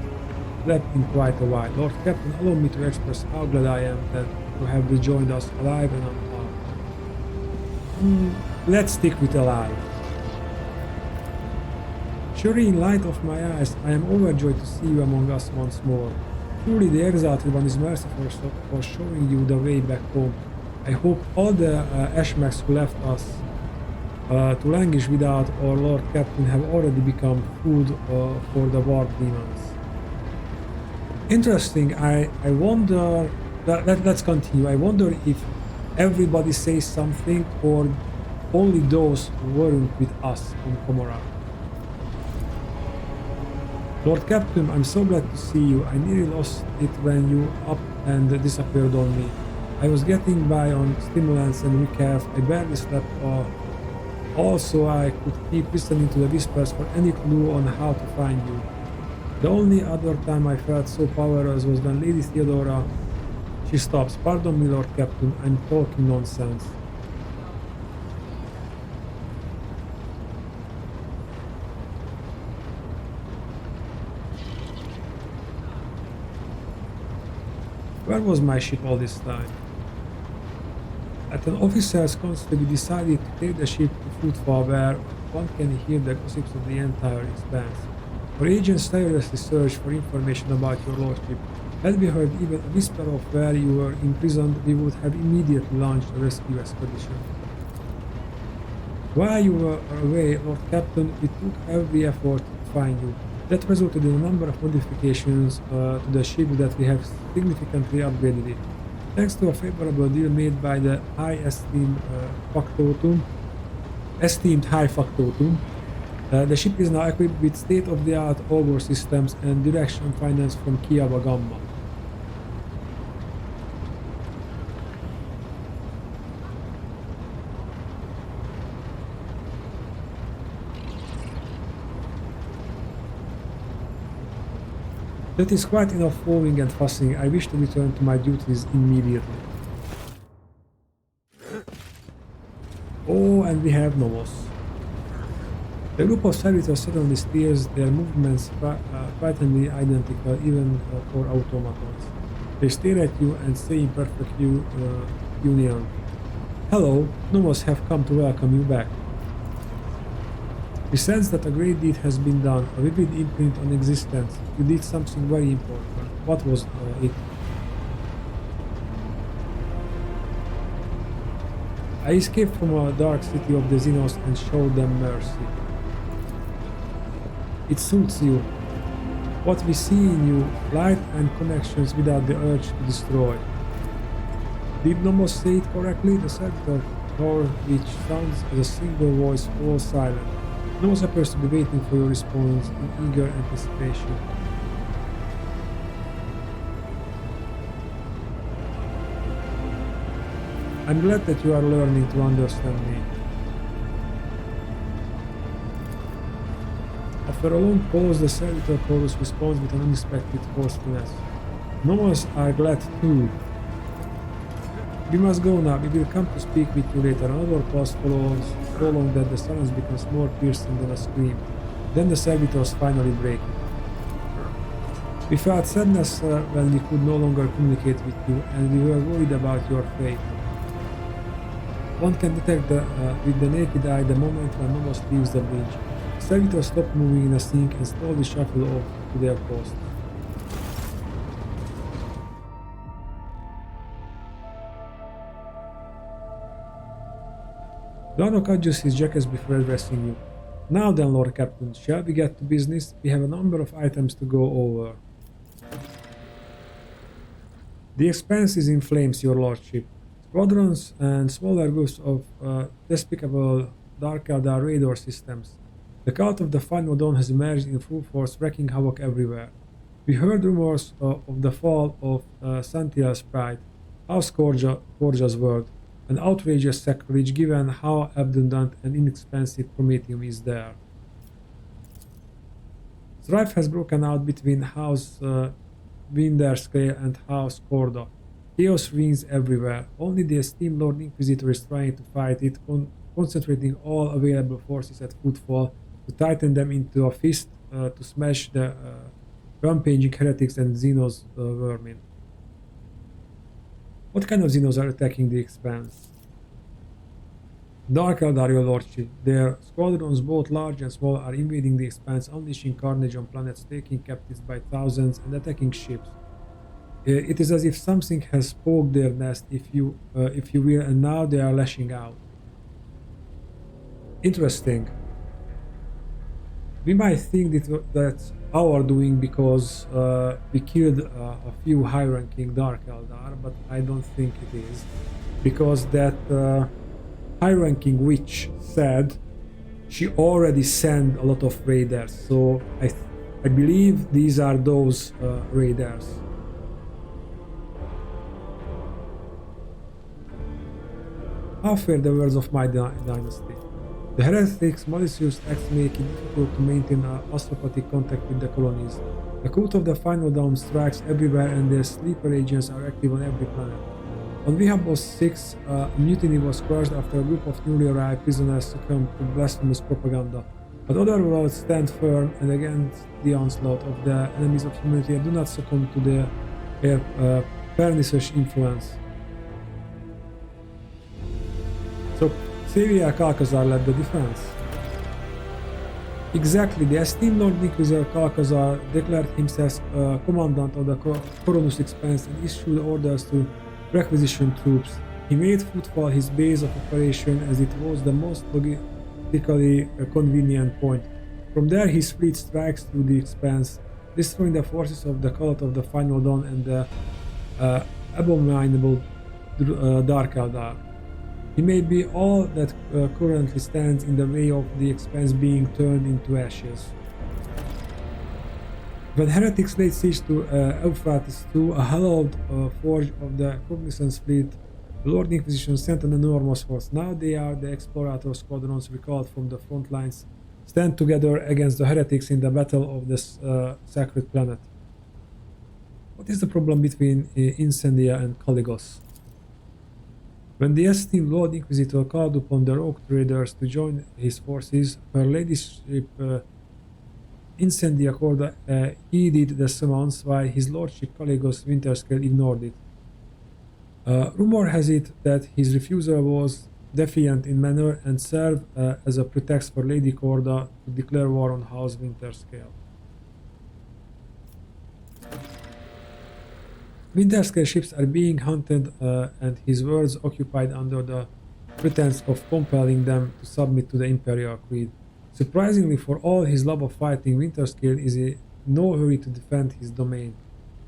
slept in quite a while. Lord Captain, allow me to express how glad I am that you have rejoined us alive and unharmed. Let's stick with alive. Surely, in light of my eyes, I am overjoyed to see you among us once more. Truly, the Exalted One is merciful for showing you the way back home. I hope all the Ashmax who left us to languish without our Lord Captain have already become food for the warp demons. Interesting. I wonder. Let's continue. I wonder if everybody says something or only those who weren't with us on Komorra. Lord Captain, I'm so glad to see you. I nearly lost it when you up and disappeared on me. I was getting by on stimulants and recaf. I barely slept. Also, I could keep listening to the whispers for any clue on how to find you. The only other time I felt so powerless was when Lady Theodora... She stops. Pardon me, Lord Captain, I'm talking nonsense. Where was my ship all this time? At an officer's council, we decided to take the ship to Footfall, where one can hear the gossips of the entire expanse. Our agents tirelessly searched for information about your lordship. Had we heard even a whisper of where you were imprisoned, we would have immediately launched a rescue expedition. While you were away, Lord Captain, we took every effort to find you. That resulted in a number of modifications to the ship that we have significantly upgraded it. Thanks to a favorable deal made by the esteemed High Factotum, the ship is now equipped with state-of-the-art auger systems and direction finance from Kiava Gamma. That is quite enough foaming and fussing. I wish to return to my duties immediately. Oh, and we have Nomos. The group of servitors suddenly steers their movements frighteningly identical even for automatons. They stare at you and say in perfect union, "Hello, Nomos have come to welcome you back." We sense that a great deed has been done, a vivid imprint on existence. You did something very important. What was it? I escaped from a dark city of the Xenos and showed them mercy. It suits you. What we see in you, light and connections without the urge to destroy. Did Nomos say it correctly? The servitor door, which sounds as a single voice, falls silent. Nomos appears to be waiting for your response in eager anticipation. I'm glad that you are learning to understand me. After a long pause, the servitor chorus responds with an unexpected forcefulness. Nomos are glad too. We must go now. We will come to speak with you later. Another pause follows, so long that the silence becomes more piercing than a scream. Then the servitors finally break it. We felt sadness when we could no longer communicate with you, and we were worried about your fate. One can detect with the naked eye the moment when Nomos leaves the bridge. The servitors stop moving in a sync and slowly shuffle off to their posts. Blanok adjusts his jacket before addressing you. Now then, Lord Captain, shall we get to business? We have a number of items to go over. The expanse is in flames, your lordship. Squadrons and smaller groups of despicable Dark Eldar radar systems. The cult of the Final Dawn has emerged in full force, wreaking havoc everywhere. We heard rumors of the fall of Santia's pride, House Korja's world, an outrageous sacrilege given how abundant and inexpensive Prometheum is there. Strife has broken out between House Winderscale and House Korda. Chaos reigns everywhere. Only the esteemed Lord Inquisitor is trying to fight it, concentrating all available forces at footfall to tighten them into a fist to smash the rampaging heretics and Xenos vermin. What kind of Xenos are attacking the Expanse? Dark Eldar, your lordship. Their squadrons, both large and small, are invading the Expanse, unleashing carnage on planets, taking captives by thousands, and attacking ships. It is as if something has poked their nest, if you will, and now they are lashing out. Interesting. We might think that's our doing because we killed a few high-ranking Dark Eldar, but I don't think it is, because that high-ranking witch said she already sent a lot of raiders, so I believe these are those raiders. How fare the words of my dynasty? The heretics' malicious acts make it difficult to maintain osteopathic contact with the colonies. The cult of the Final Dawn strikes everywhere and their sleeper agents are active on every planet. On Vihabos 6, a mutiny was crushed after a group of newly arrived prisoners succumbed to blasphemous propaganda. But other worlds stand firm and against the onslaught of the enemies of humanity and do not succumb to their pernicious influence. So, Xavier Kalkazar led the defense. Exactly, the esteemed Lord Inquisitor Kalkazar declared himself commandant of the Coronus Expanse and issued orders to requisition troops. He made footfall his base of operation as it was the most logistically convenient point. From there his fleet strikes through the Expanse, destroying the forces of the cult of the Final Dawn and the abominable Dark Eldar. He may be all that currently stands in the way of the Expanse being turned into ashes. When heretics laid siege to Euphrates II, a hallowed forge of the Cognizance fleet, the Lord Inquisition sent an enormous force. Now they are the explorator squadrons recalled from the front lines, stand together against the heretics in the battle of this sacred planet. What is the problem between Incendia and Caligos? When the esteemed Lord Inquisitor called upon the rogue traders to join his forces, her ladyship Incendia Corda heeded the summons, while his lordship Caligos Winterscale ignored it. Rumor has it that his refusal was defiant in manner and served as a pretext for Lady Corda to declare war on House Winterscale. Winterscale ships are being hunted and his words occupied under the pretense of compelling them to submit to the Imperial Creed. Surprisingly, for all his love of fighting, Winterscale is in no hurry to defend his domain.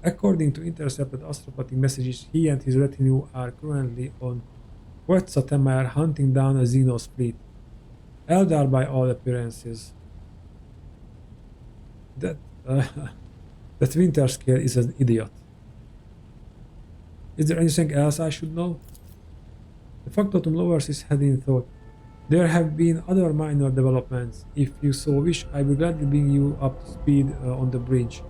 According to intercepted astropathic messages, he and his retinue are currently on Quetzaltemare hunting down a Xenos fleet. Eldar by all appearances. That Winterscale is an idiot. Is there anything else I should know? The factotum lowers his head in thought. There have been other minor developments. If you so wish, I will gladly bring you up to speed on the bridge.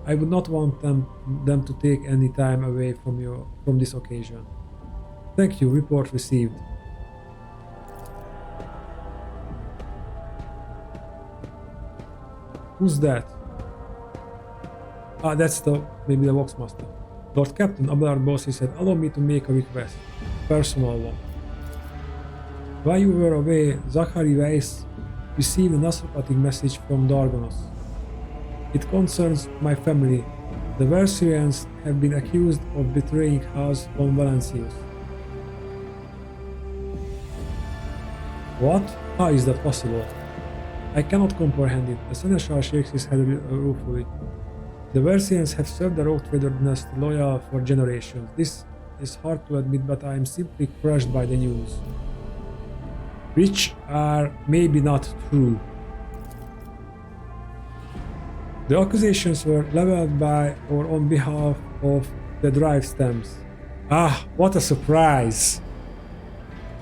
I would not want them to take any time away from this occasion. Thank you. Report received. Who's that? Ah, that's maybe the Voxmaster. Lord Captain, Abelard Bossy said, allow me to make a request. Personal one. While you were away, Zachary Weiss received an astropathic message from Dargonos. It concerns my family. The Versians have been accused of betraying House von Valancius. What? How is that possible? I cannot comprehend it. The Seneschal shakes his head ruefully. The Versians have served the rogue trader dynasty loyal for generations. This is hard to admit, but I am simply crushed by the news. Which are maybe not true. The accusations were leveled by or on behalf of the drive stems. Ah, what a surprise!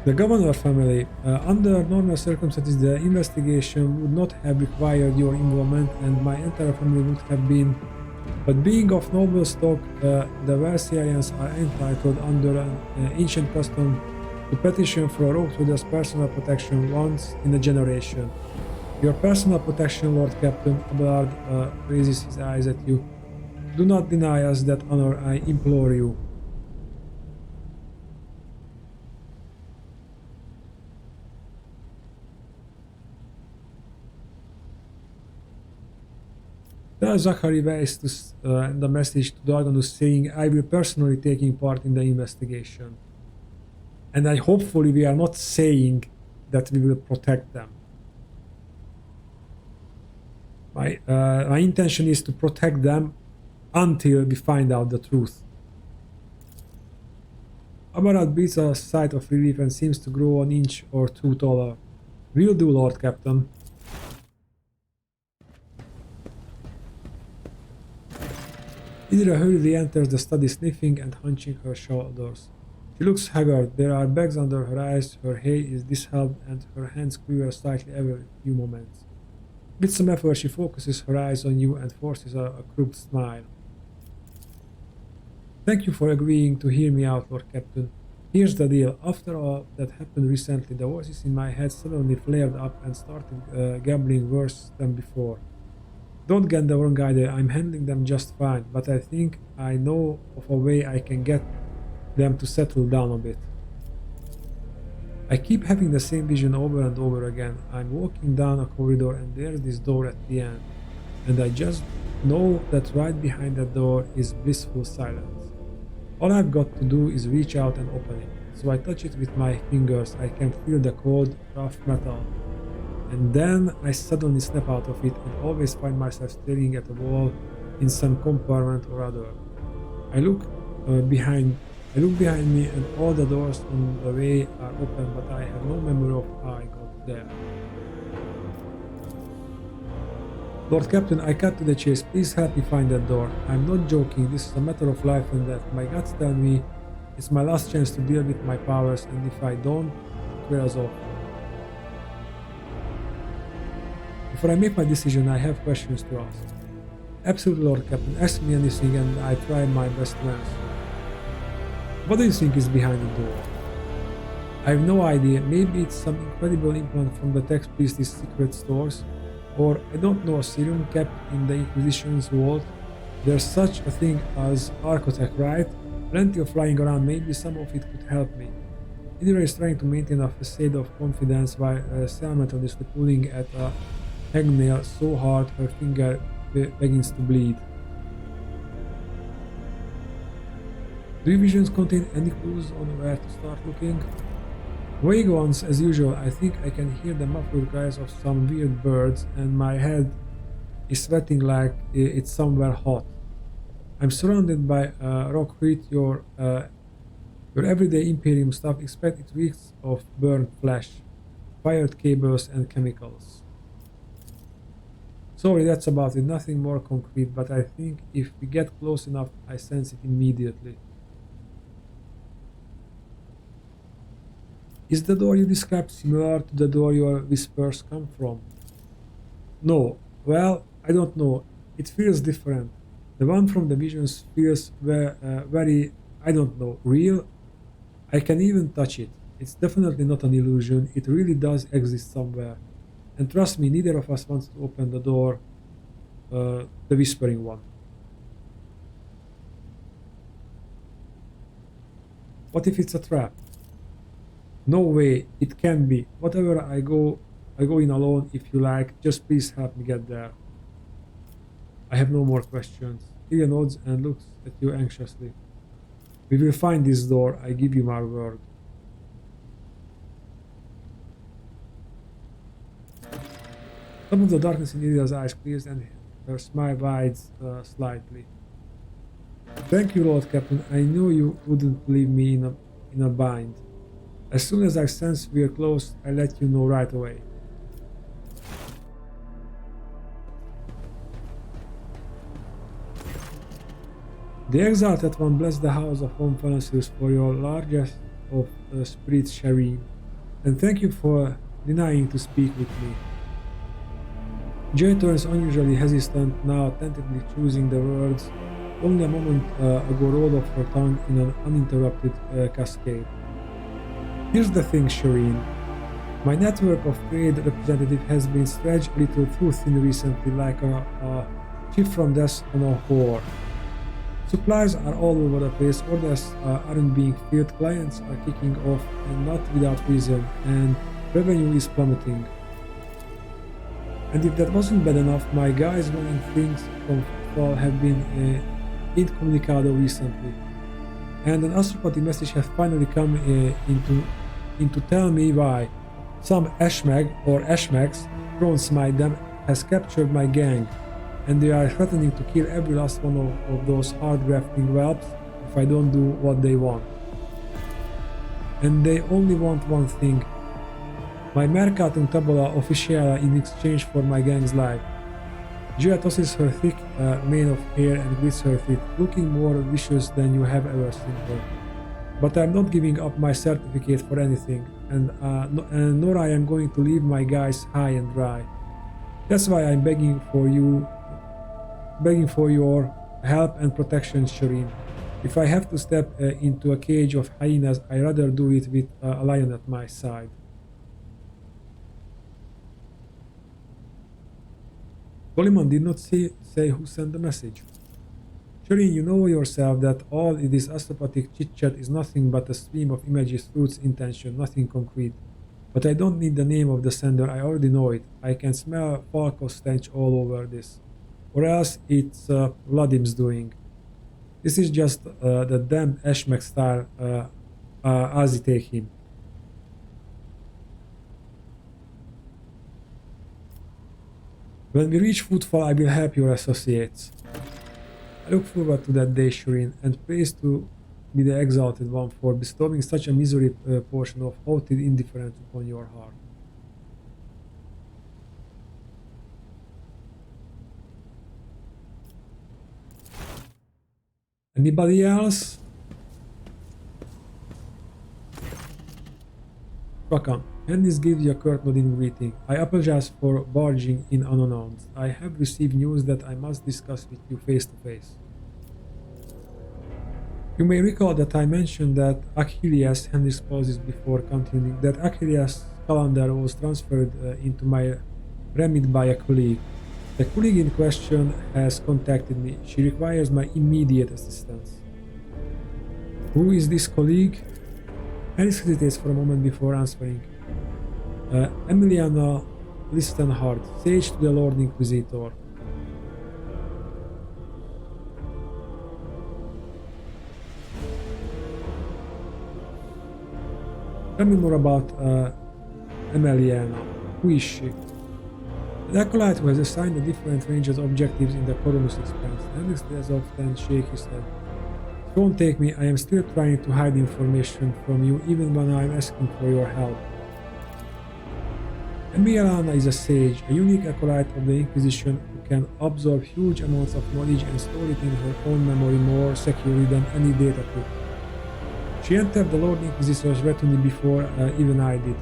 The Governor family. Under normal circumstances, the investigation would not have required your involvement and my entire family would have been. But being of noble stock, the Versians are entitled under an ancient custom to petition for a rogue trader's personal protection once in a generation. Your personal protection, Lord Captain. Abelard raises his eyes at you. Do not deny us that honor, I implore you. Tell Zachary Weiss and the message to Dargonus saying I will personally taking part in the investigation. And hopefully we are not saying that we will protect them. My intention is to protect them until we find out the truth. Amaranth breathes a sigh of relief and seems to grow an inch or two taller. Will do, Lord Captain. Idra hurriedly enters the study, sniffing and hunching her shoulders. She looks haggard. There are bags under her eyes, her hair is disheveled, and her hands quiver slightly every few moments. With some effort, she focuses her eyes on you and forces a crooked smile. Thank you for agreeing to hear me out, Lord Captain. Here's the deal. After all that happened recently, the voices in my head suddenly flared up and started gabbling worse than before. Don't get the wrong idea, I'm handling them just fine, but I think I know of a way I can get them to settle down a bit. I keep having the same vision over and over again. I'm walking down a corridor and there's this door at the end. And I just know that right behind that door is blissful silence. All I've got to do is reach out and open it. So I touch it with my fingers. I can feel the cold, rough metal. And then I suddenly snap out of it and always find myself staring at a wall in some compartment or other. I look behind me and all the doors on the way are open, but I have no memory of how I got there. Lord Captain, I cut to the chase. Please help me find that door. I'm not joking, this is a matter of life and death. My guts tell me it's my last chance to deal with my powers, and if I don't, it wears off. Before I make my decision, I have questions to ask. Absolutely, Lord Captain. Ask me anything and I try my best to answer. What do you think is behind the door? I have no idea, maybe it's some incredible implant from the Tex Priest's secret stores, or I don't know, a serum kept in the Inquisition's vault. There's such a thing as Architect, right? Plenty of flying around, maybe some of it could help me. Yremeryss is trying to maintain a facade of confidence while simultaneously pulling at a hangnail so hard her finger begins to bleed. Do your visions contain any clues on where to start looking? Vague ones as usual. I think I can hear the muffled cries of some weird birds and my head is sweating like it's somewhere hot. I'm surrounded by rock heat, your everyday Imperium stuff. Expect it reeks of burnt flesh, fired cables and chemicals. Sorry, that's about it. Nothing more concrete, but I think if we get close enough, I sense it immediately. Is the door you described similar to the door your whispers come from? No. Well, I don't know. It feels different. The one from the visions feels very, I don't know, real. I can even touch it. It's definitely not an illusion. It really does exist somewhere. And trust me, neither of us wants to open the door, the whispering one. What if it's a trap? No way, it can be. Whatever, I go in alone if you like. Just please help me get there. I have no more questions. Ilya nods and looks at you anxiously. We will find this door, I give you my word. Some of the darkness in Ilya's eyes clears and her smile widens slightly. Thank you, Lord Captain. I knew you wouldn't leave me in a bind. As soon as I sense we're close, I let you know right away. The Exalted One bless the house of Von Valentius for your largest of spirits, Shireen, and thank you for denying to speak with me. Jay turns unusually hesitant now, tentatively choosing the words only a moment ago rolled off her tongue in an uninterrupted cascade. Here's the thing, Shireen. My network of trade representative has been stretched a little too thin recently, like a ship from death on a whore. Supplies are all over the place, orders aren't being filled, clients are kicking off and not without reason, and revenue is plummeting. And if that wasn't bad enough, my guys running things from fall have been incommunicado recently. And an astropathy message has finally come in to tell me why some Ashmag or Ashmags, Throne Smite them, has captured my gang, and they are threatening to kill every last one of those hard-grafting whelps if I don't do what they want. And they only want one thing: my Mercatum Tabula Officiala in exchange for my gang's life. Gia tosses her thick mane of hair and grits her teeth, looking more vicious than you have ever seen her. But I'm not giving up my certificate for anything, and nor I am going to leave my guys high and dry. That's why I'm begging for your help and protection, Shireen. If I have to step into a cage of hyenas, I'd rather do it with a lion at my side. Coleman did not say who sent the message. Shireen, you know yourself that all this astropathic chit-chat is nothing but a stream of images, fruits, intention, nothing concrete. But I don't need the name of the sender, I already know it. I can smell Falco stench all over this. Or else it's Vladim's doing. This is just the damn Ashmek style as it take him. When we reach Footfall, I will help your associates. I look forward to that day, Shireen, and praise to be the Exalted One for bestowing such a misery portion of haughty indifference upon your heart. Anybody else? Rakan. Hennis gives you a curt nodding greeting. I apologize for barging in unannounced. I have received news that I must discuss with you face to face. You may recall that I mentioned that Achilles, Henry's pauses before continuing, that Achilles' calendar was transferred into my remit by a colleague. The colleague in question has contacted me. She requires my immediate assistance. Who is this colleague? Harris hesitates for a moment before answering. Emiliana Listenhard, sage to the Lord Inquisitor. Tell me more about Emiliana. Who is she? The acolyte who has assigned a different range of objectives in the Coronus expanse. Hendrix does often shake his head. Don't take me, I am still trying to hide information from you even when I am asking for your help. Emiliana is a sage, a unique acolyte of the Inquisition who can absorb huge amounts of knowledge and store it in her own memory more securely than any data could. She entered the Lord Inquisitor's retinue before even I did.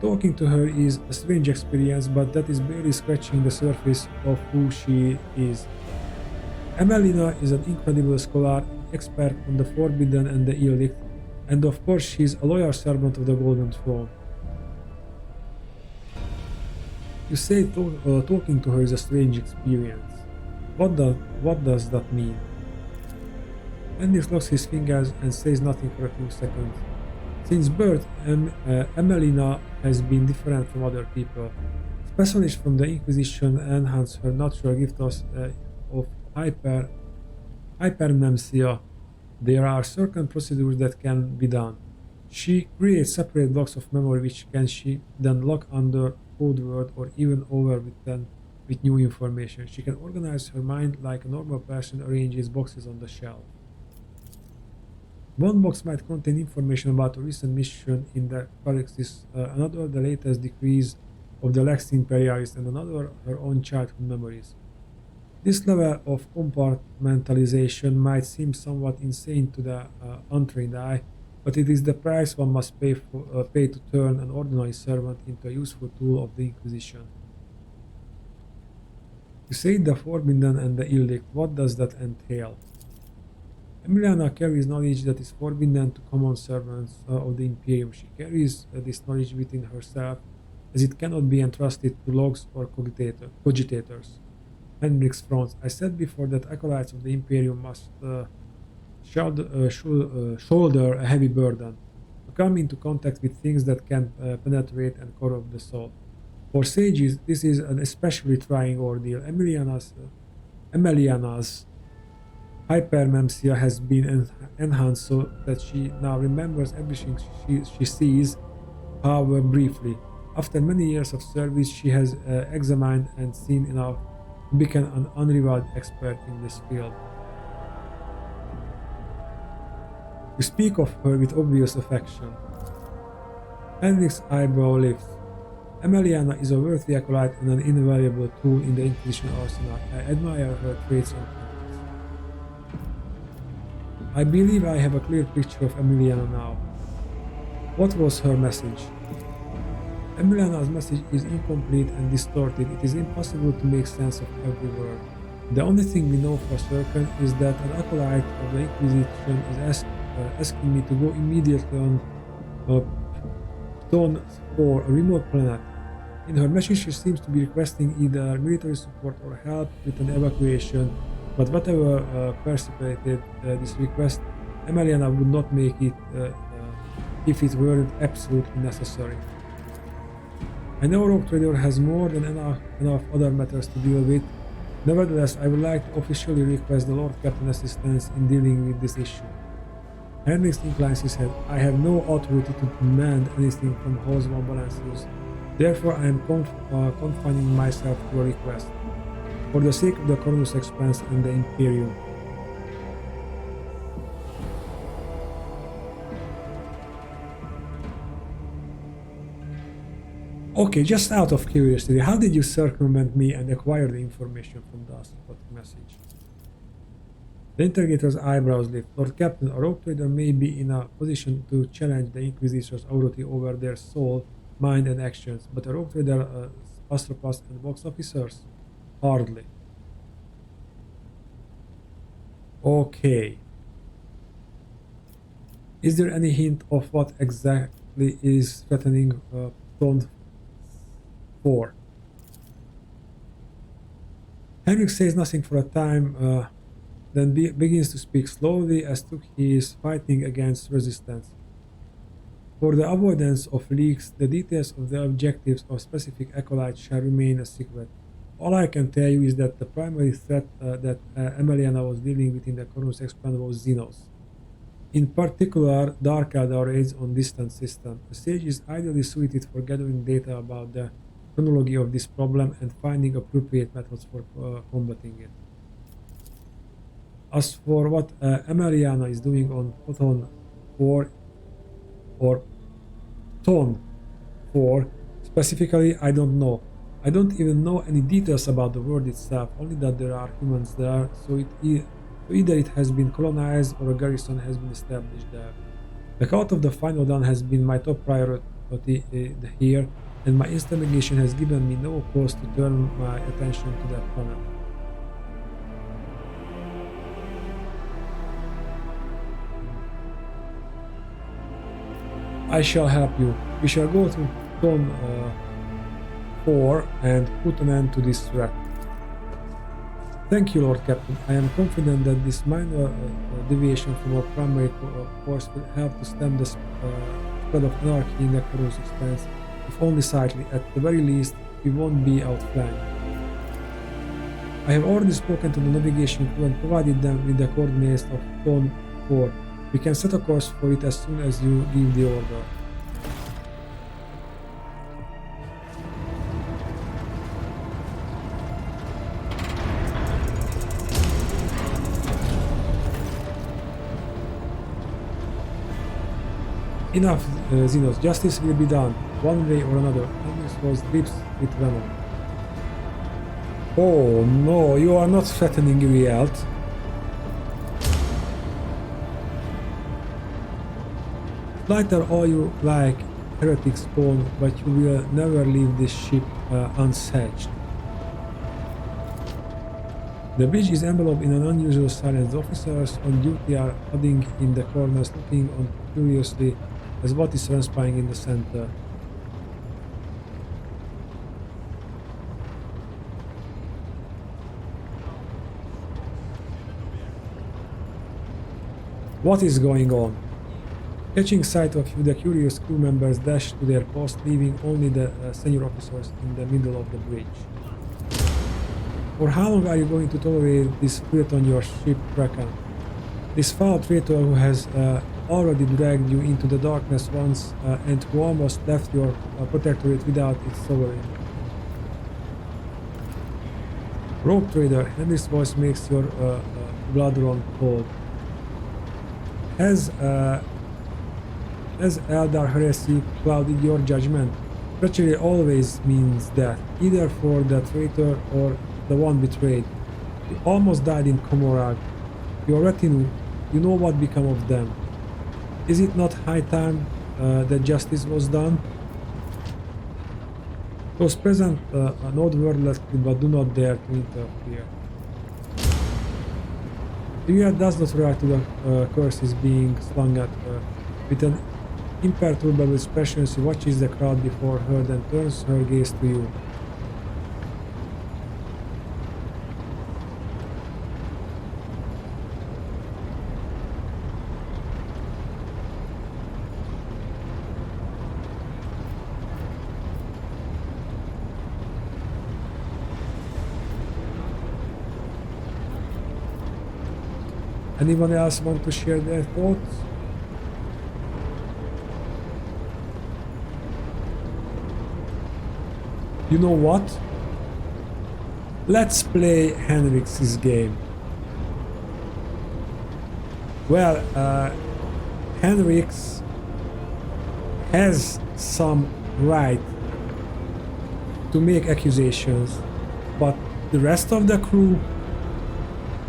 Talking to her is a strange experience, but that is barely scratching the surface of who she is. Emelina is an incredible scholar, expert on the Forbidden and the Elect, and of course she is a loyal servant of the Golden Throne. You say talking to her is a strange experience. What does that mean? Hendrix locks his fingers and says nothing for a few seconds. Since birth, Emelina has been different from other people. Specialists from the Inquisition enhance her natural gift of hypermnesia. There are certain procedures that can be done. She creates separate blocks of memory which she then lock under code word or even over with new information. She can organize her mind like a normal person arranges boxes on the shelf. One box might contain information about a recent mission in the Galaxis, another the latest decrees of the Lex Imperialis, and another her own childhood memories. This level of compartmentalization might seem somewhat insane to the untrained eye, but it is the price one must pay to turn an ordinary servant into a useful tool of the Inquisition. You say the Forbidden and the Elect. What does that entail? Emiliana carries knowledge that is forbidden to common servants of the Imperium. She carries this knowledge within herself, as it cannot be entrusted to logs or cogitators. Hendrix frowns. I said before that acolytes of the Imperium must shoulder a heavy burden, to come into contact with things that can penetrate and corrupt the soul. For sages, this is an especially trying ordeal. Emiliana's hypermnesia has been enhanced so that she now remembers everything she sees, however briefly. After many years of service, she has examined and seen enough to become an unrivaled expert in this field. You speak of her with obvious affection. Hendrix's eyebrow lifts. Emiliana is a worthy acolyte and an invaluable tool in the Inquisition arsenal. I admire her traits and qualities. I believe I have a clear picture of Emiliana now. What was her message? Emiliana's message is incomplete and distorted. It is impossible to make sense of every word. The only thing we know for certain is that an acolyte of the Inquisition is asking me to go immediately on Pton 4, a remote planet. In her message she seems to be requesting either military support or help with an evacuation, but whatever precipitated this request, Emiliana would not make it if it weren't absolutely necessary. I know Rogue Trader has more than enough other matters to deal with. Nevertheless, I would like to officially request the Lord Captain assistance in dealing with this issue. Hendrix inclines his head. I have no authority to demand anything from House One Balances. Therefore, I am confining myself to a request. For the sake of the Cornus Expanse and the Imperium. Okay, just out of curiosity, how did you circumvent me and acquire the information from the asymptotic message? The interrogator's eyebrows lift. Lord Captain, a rogue trader may be in a position to challenge the Inquisitor's authority over their soul, mind and actions, but a rogue trader, astropaths and box officers? Hardly. Okay. Is there any hint of what exactly is threatening Zone 4? Henrik says nothing for a time, then begins to speak slowly as though he is fighting against resistance. For the avoidance of leaks, the details of the objectives of specific acolytes shall remain a secret. All I can tell you is that the primary threat that Emeliana was dealing with in the Cornus Expand was Xenos. In particular, Dark Eldar raids on distant systems. A sage is ideally suited for gathering data about the chronology of this problem and finding appropriate methods for combating it. As for what Emeliana is doing on Photon 4 or Ton 4 specifically, I don't know. I don't even know any details about the world itself, only that there are humans there, so either it has been colonized or a garrison has been established there. The cult of the Final Dawn has been my top priority here, and my investigation has given me no cause to turn my attention to that planet. I shall help you. We shall go to Ton 4 and put an end to this threat. Thank you, Lord Captain. I am confident that this minor deviation from our primary course will help to stem the spread of anarchy in the Cornus Expanse, if only slightly. At the very least, we won't be outflanked. I have already spoken to the navigation crew and provided them with the coordinates of Ton 4. We can set a course for it as soon as you give the order. Enough, Xenos. Justice will be done, one way or another. Yremeryss was drips with venom. Oh no, you are not threatening Uriel. Lighter all you like, heretic spawn, but you will never leave this ship unsatched. The bridge is enveloped in an unusual silence. The officers on duty are huddling in the corners, looking on curiously as what is transpiring in the center. What is going on? Catching sight of you, the curious crew members dash to their post, leaving only the senior officers in the middle of the bridge. For how long are you going to tolerate this threat on your ship, Kraken? This foul traitor who has already dragged you into the darkness once and who almost left your protectorate without its sovereign. Rogue trader, Henry's voice makes your blood run cold. Has Eldar heresy clouded your judgment? Treachery always means death, either for the traitor or the one betrayed. You almost died in Komorag. Your retinue, you know what became of them. Is it not high time that justice was done? Those present know the word lesson, but do not dare to interfere. Uriel does not react to the curses being slung at her. With an imperturbable expression, she watches the crowd before her, then turns her gaze to you. Anyone else want to share their thoughts? You know what? Let's play Henrik's game. Well, Henrik's has some right to make accusations, but the rest of the crew,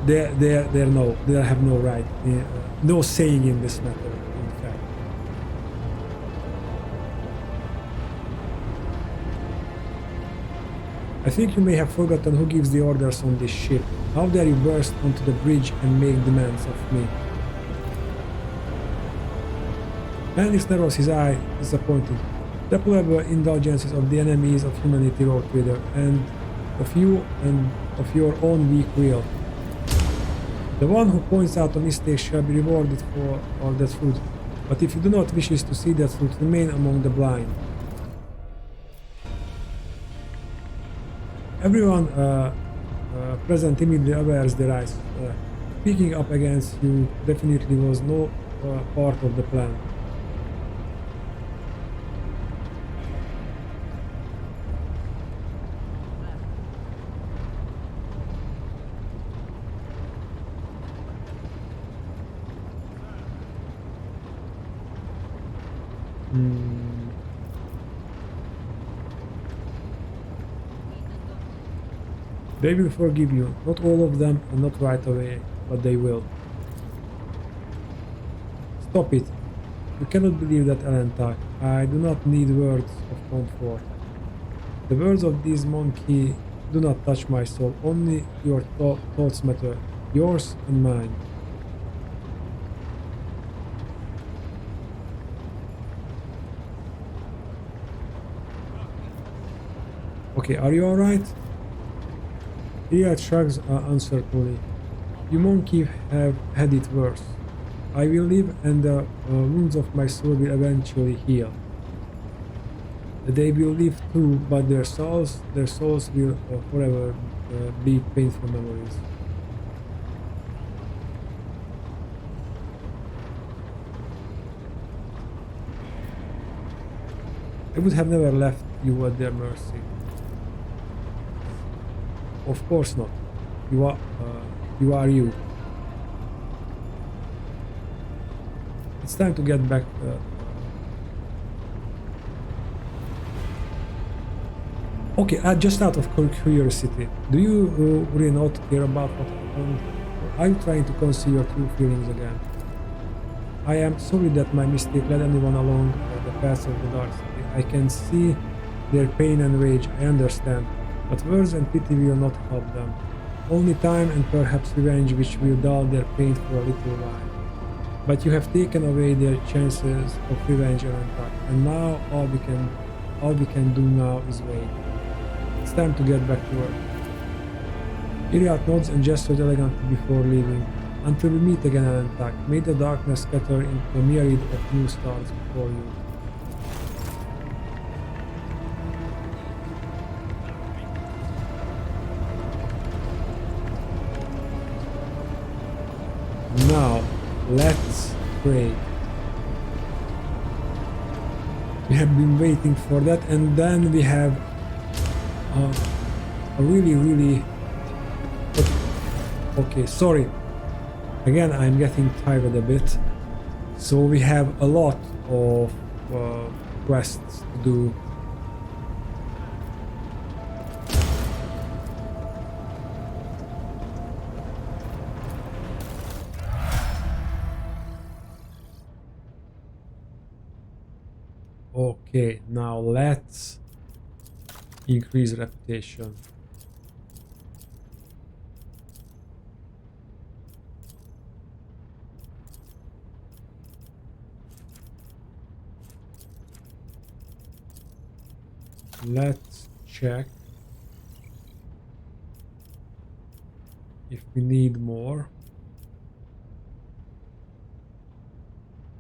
they have no right, no saying in this matter, in fact. I think you may have forgotten who gives the orders on this ship. How dare you burst onto the bridge and make demands of me? Fenris narrows his eye, disappointed. Deplorable indulgences of the enemies of humanity, Lord Vader, and of you and of your own weak will. The one who points out a mistake shall be rewarded for all the truth, but if you do not wish to see that truth, remain among the blind. Everyone present immediately averts their eyes. Speaking up against you definitely was no part of the plan. They will forgive you, not all of them and not right away, but they will. Stop it. You cannot believe that Alentak. I do not need words of comfort. The words of this monkey do not touch my soul, only your thoughts matter, yours and mine. Okay, are you alright? Iliad shrugs uncertainly. You monkey have had it worse. I will live and the wounds of my soul will eventually heal. They will live too, but their souls will forever be painful memories. I would have never left you at their mercy. Of course not. You are you. It's time to get back. Okay, just out of curiosity, do you really not care about what happened? Or are you trying to conceal your true feelings again? I am sorry that my mistake led anyone along the path of the dark city. I can see their pain and rage, I understand. But words and pity will not help them. Only time and perhaps revenge which will dull their pain for a little while. But you have taken away their chances of revenge and attack, and now all we can do now is wait. It's time to get back to work. Iliad nods and gestures elegantly before leaving. Until we meet again and attack, may the darkness scatter into a myriad of new stars before you. Now, let's pray. We have been waiting for that, and then we have a really... Okay, sorry. Again, I'm getting tired a bit. So we have a lot of quests to do. Okay, now let's increase reputation. Let's check if we need more.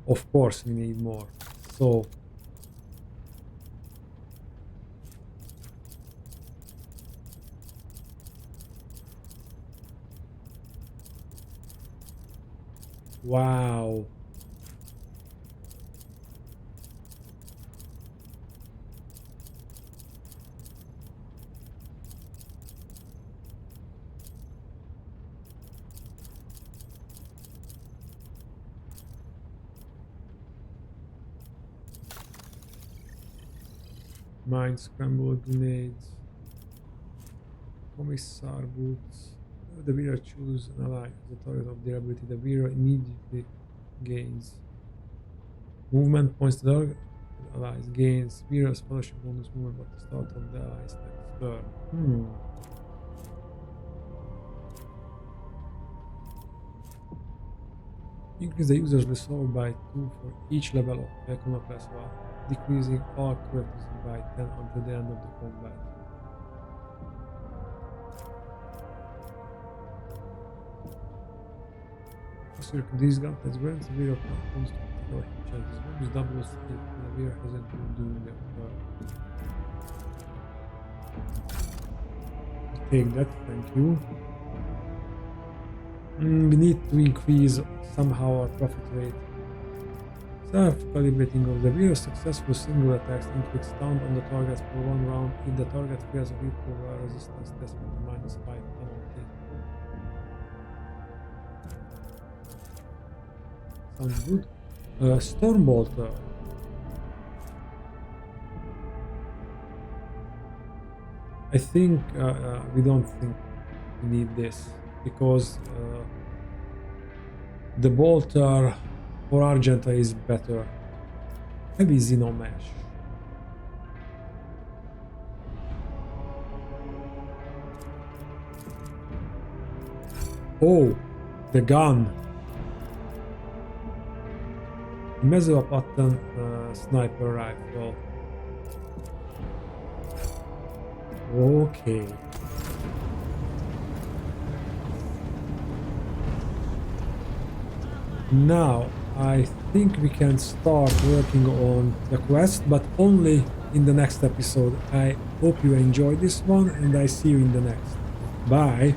Of course we need more. So wow. Mind scramble grenades. Commissar boots. The bearer chooses an ally as the target of their ability. The bearer immediately gains movement points to the allies. Gains bearer's fellowship bonus movement at the start of the allies next turn. Increase the user's resolve by 2 for each level of iconoclast while decreasing all criticism by 10 until the end of the combat. These gauntlets grant severe comes to particular hit chances. One is double if the wearer hasn't been doing the take that, thank you. We need to increase somehow our profit rate. Self-calibrating of the wearer successful single attacks inflict stun on the target for 1 round if the target fails a recover resistance test with a -5 penalty. Sounds good. Stormbolter. I think we don't think we need this because the bolter for Argenta is better. Maybe Xenomesh. Oh, the gun. Mesopatan sniper rifle. Okay. Now I think we can start working on the quest, but only in the next episode. I hope you enjoyed this one and I see you in the next. Bye.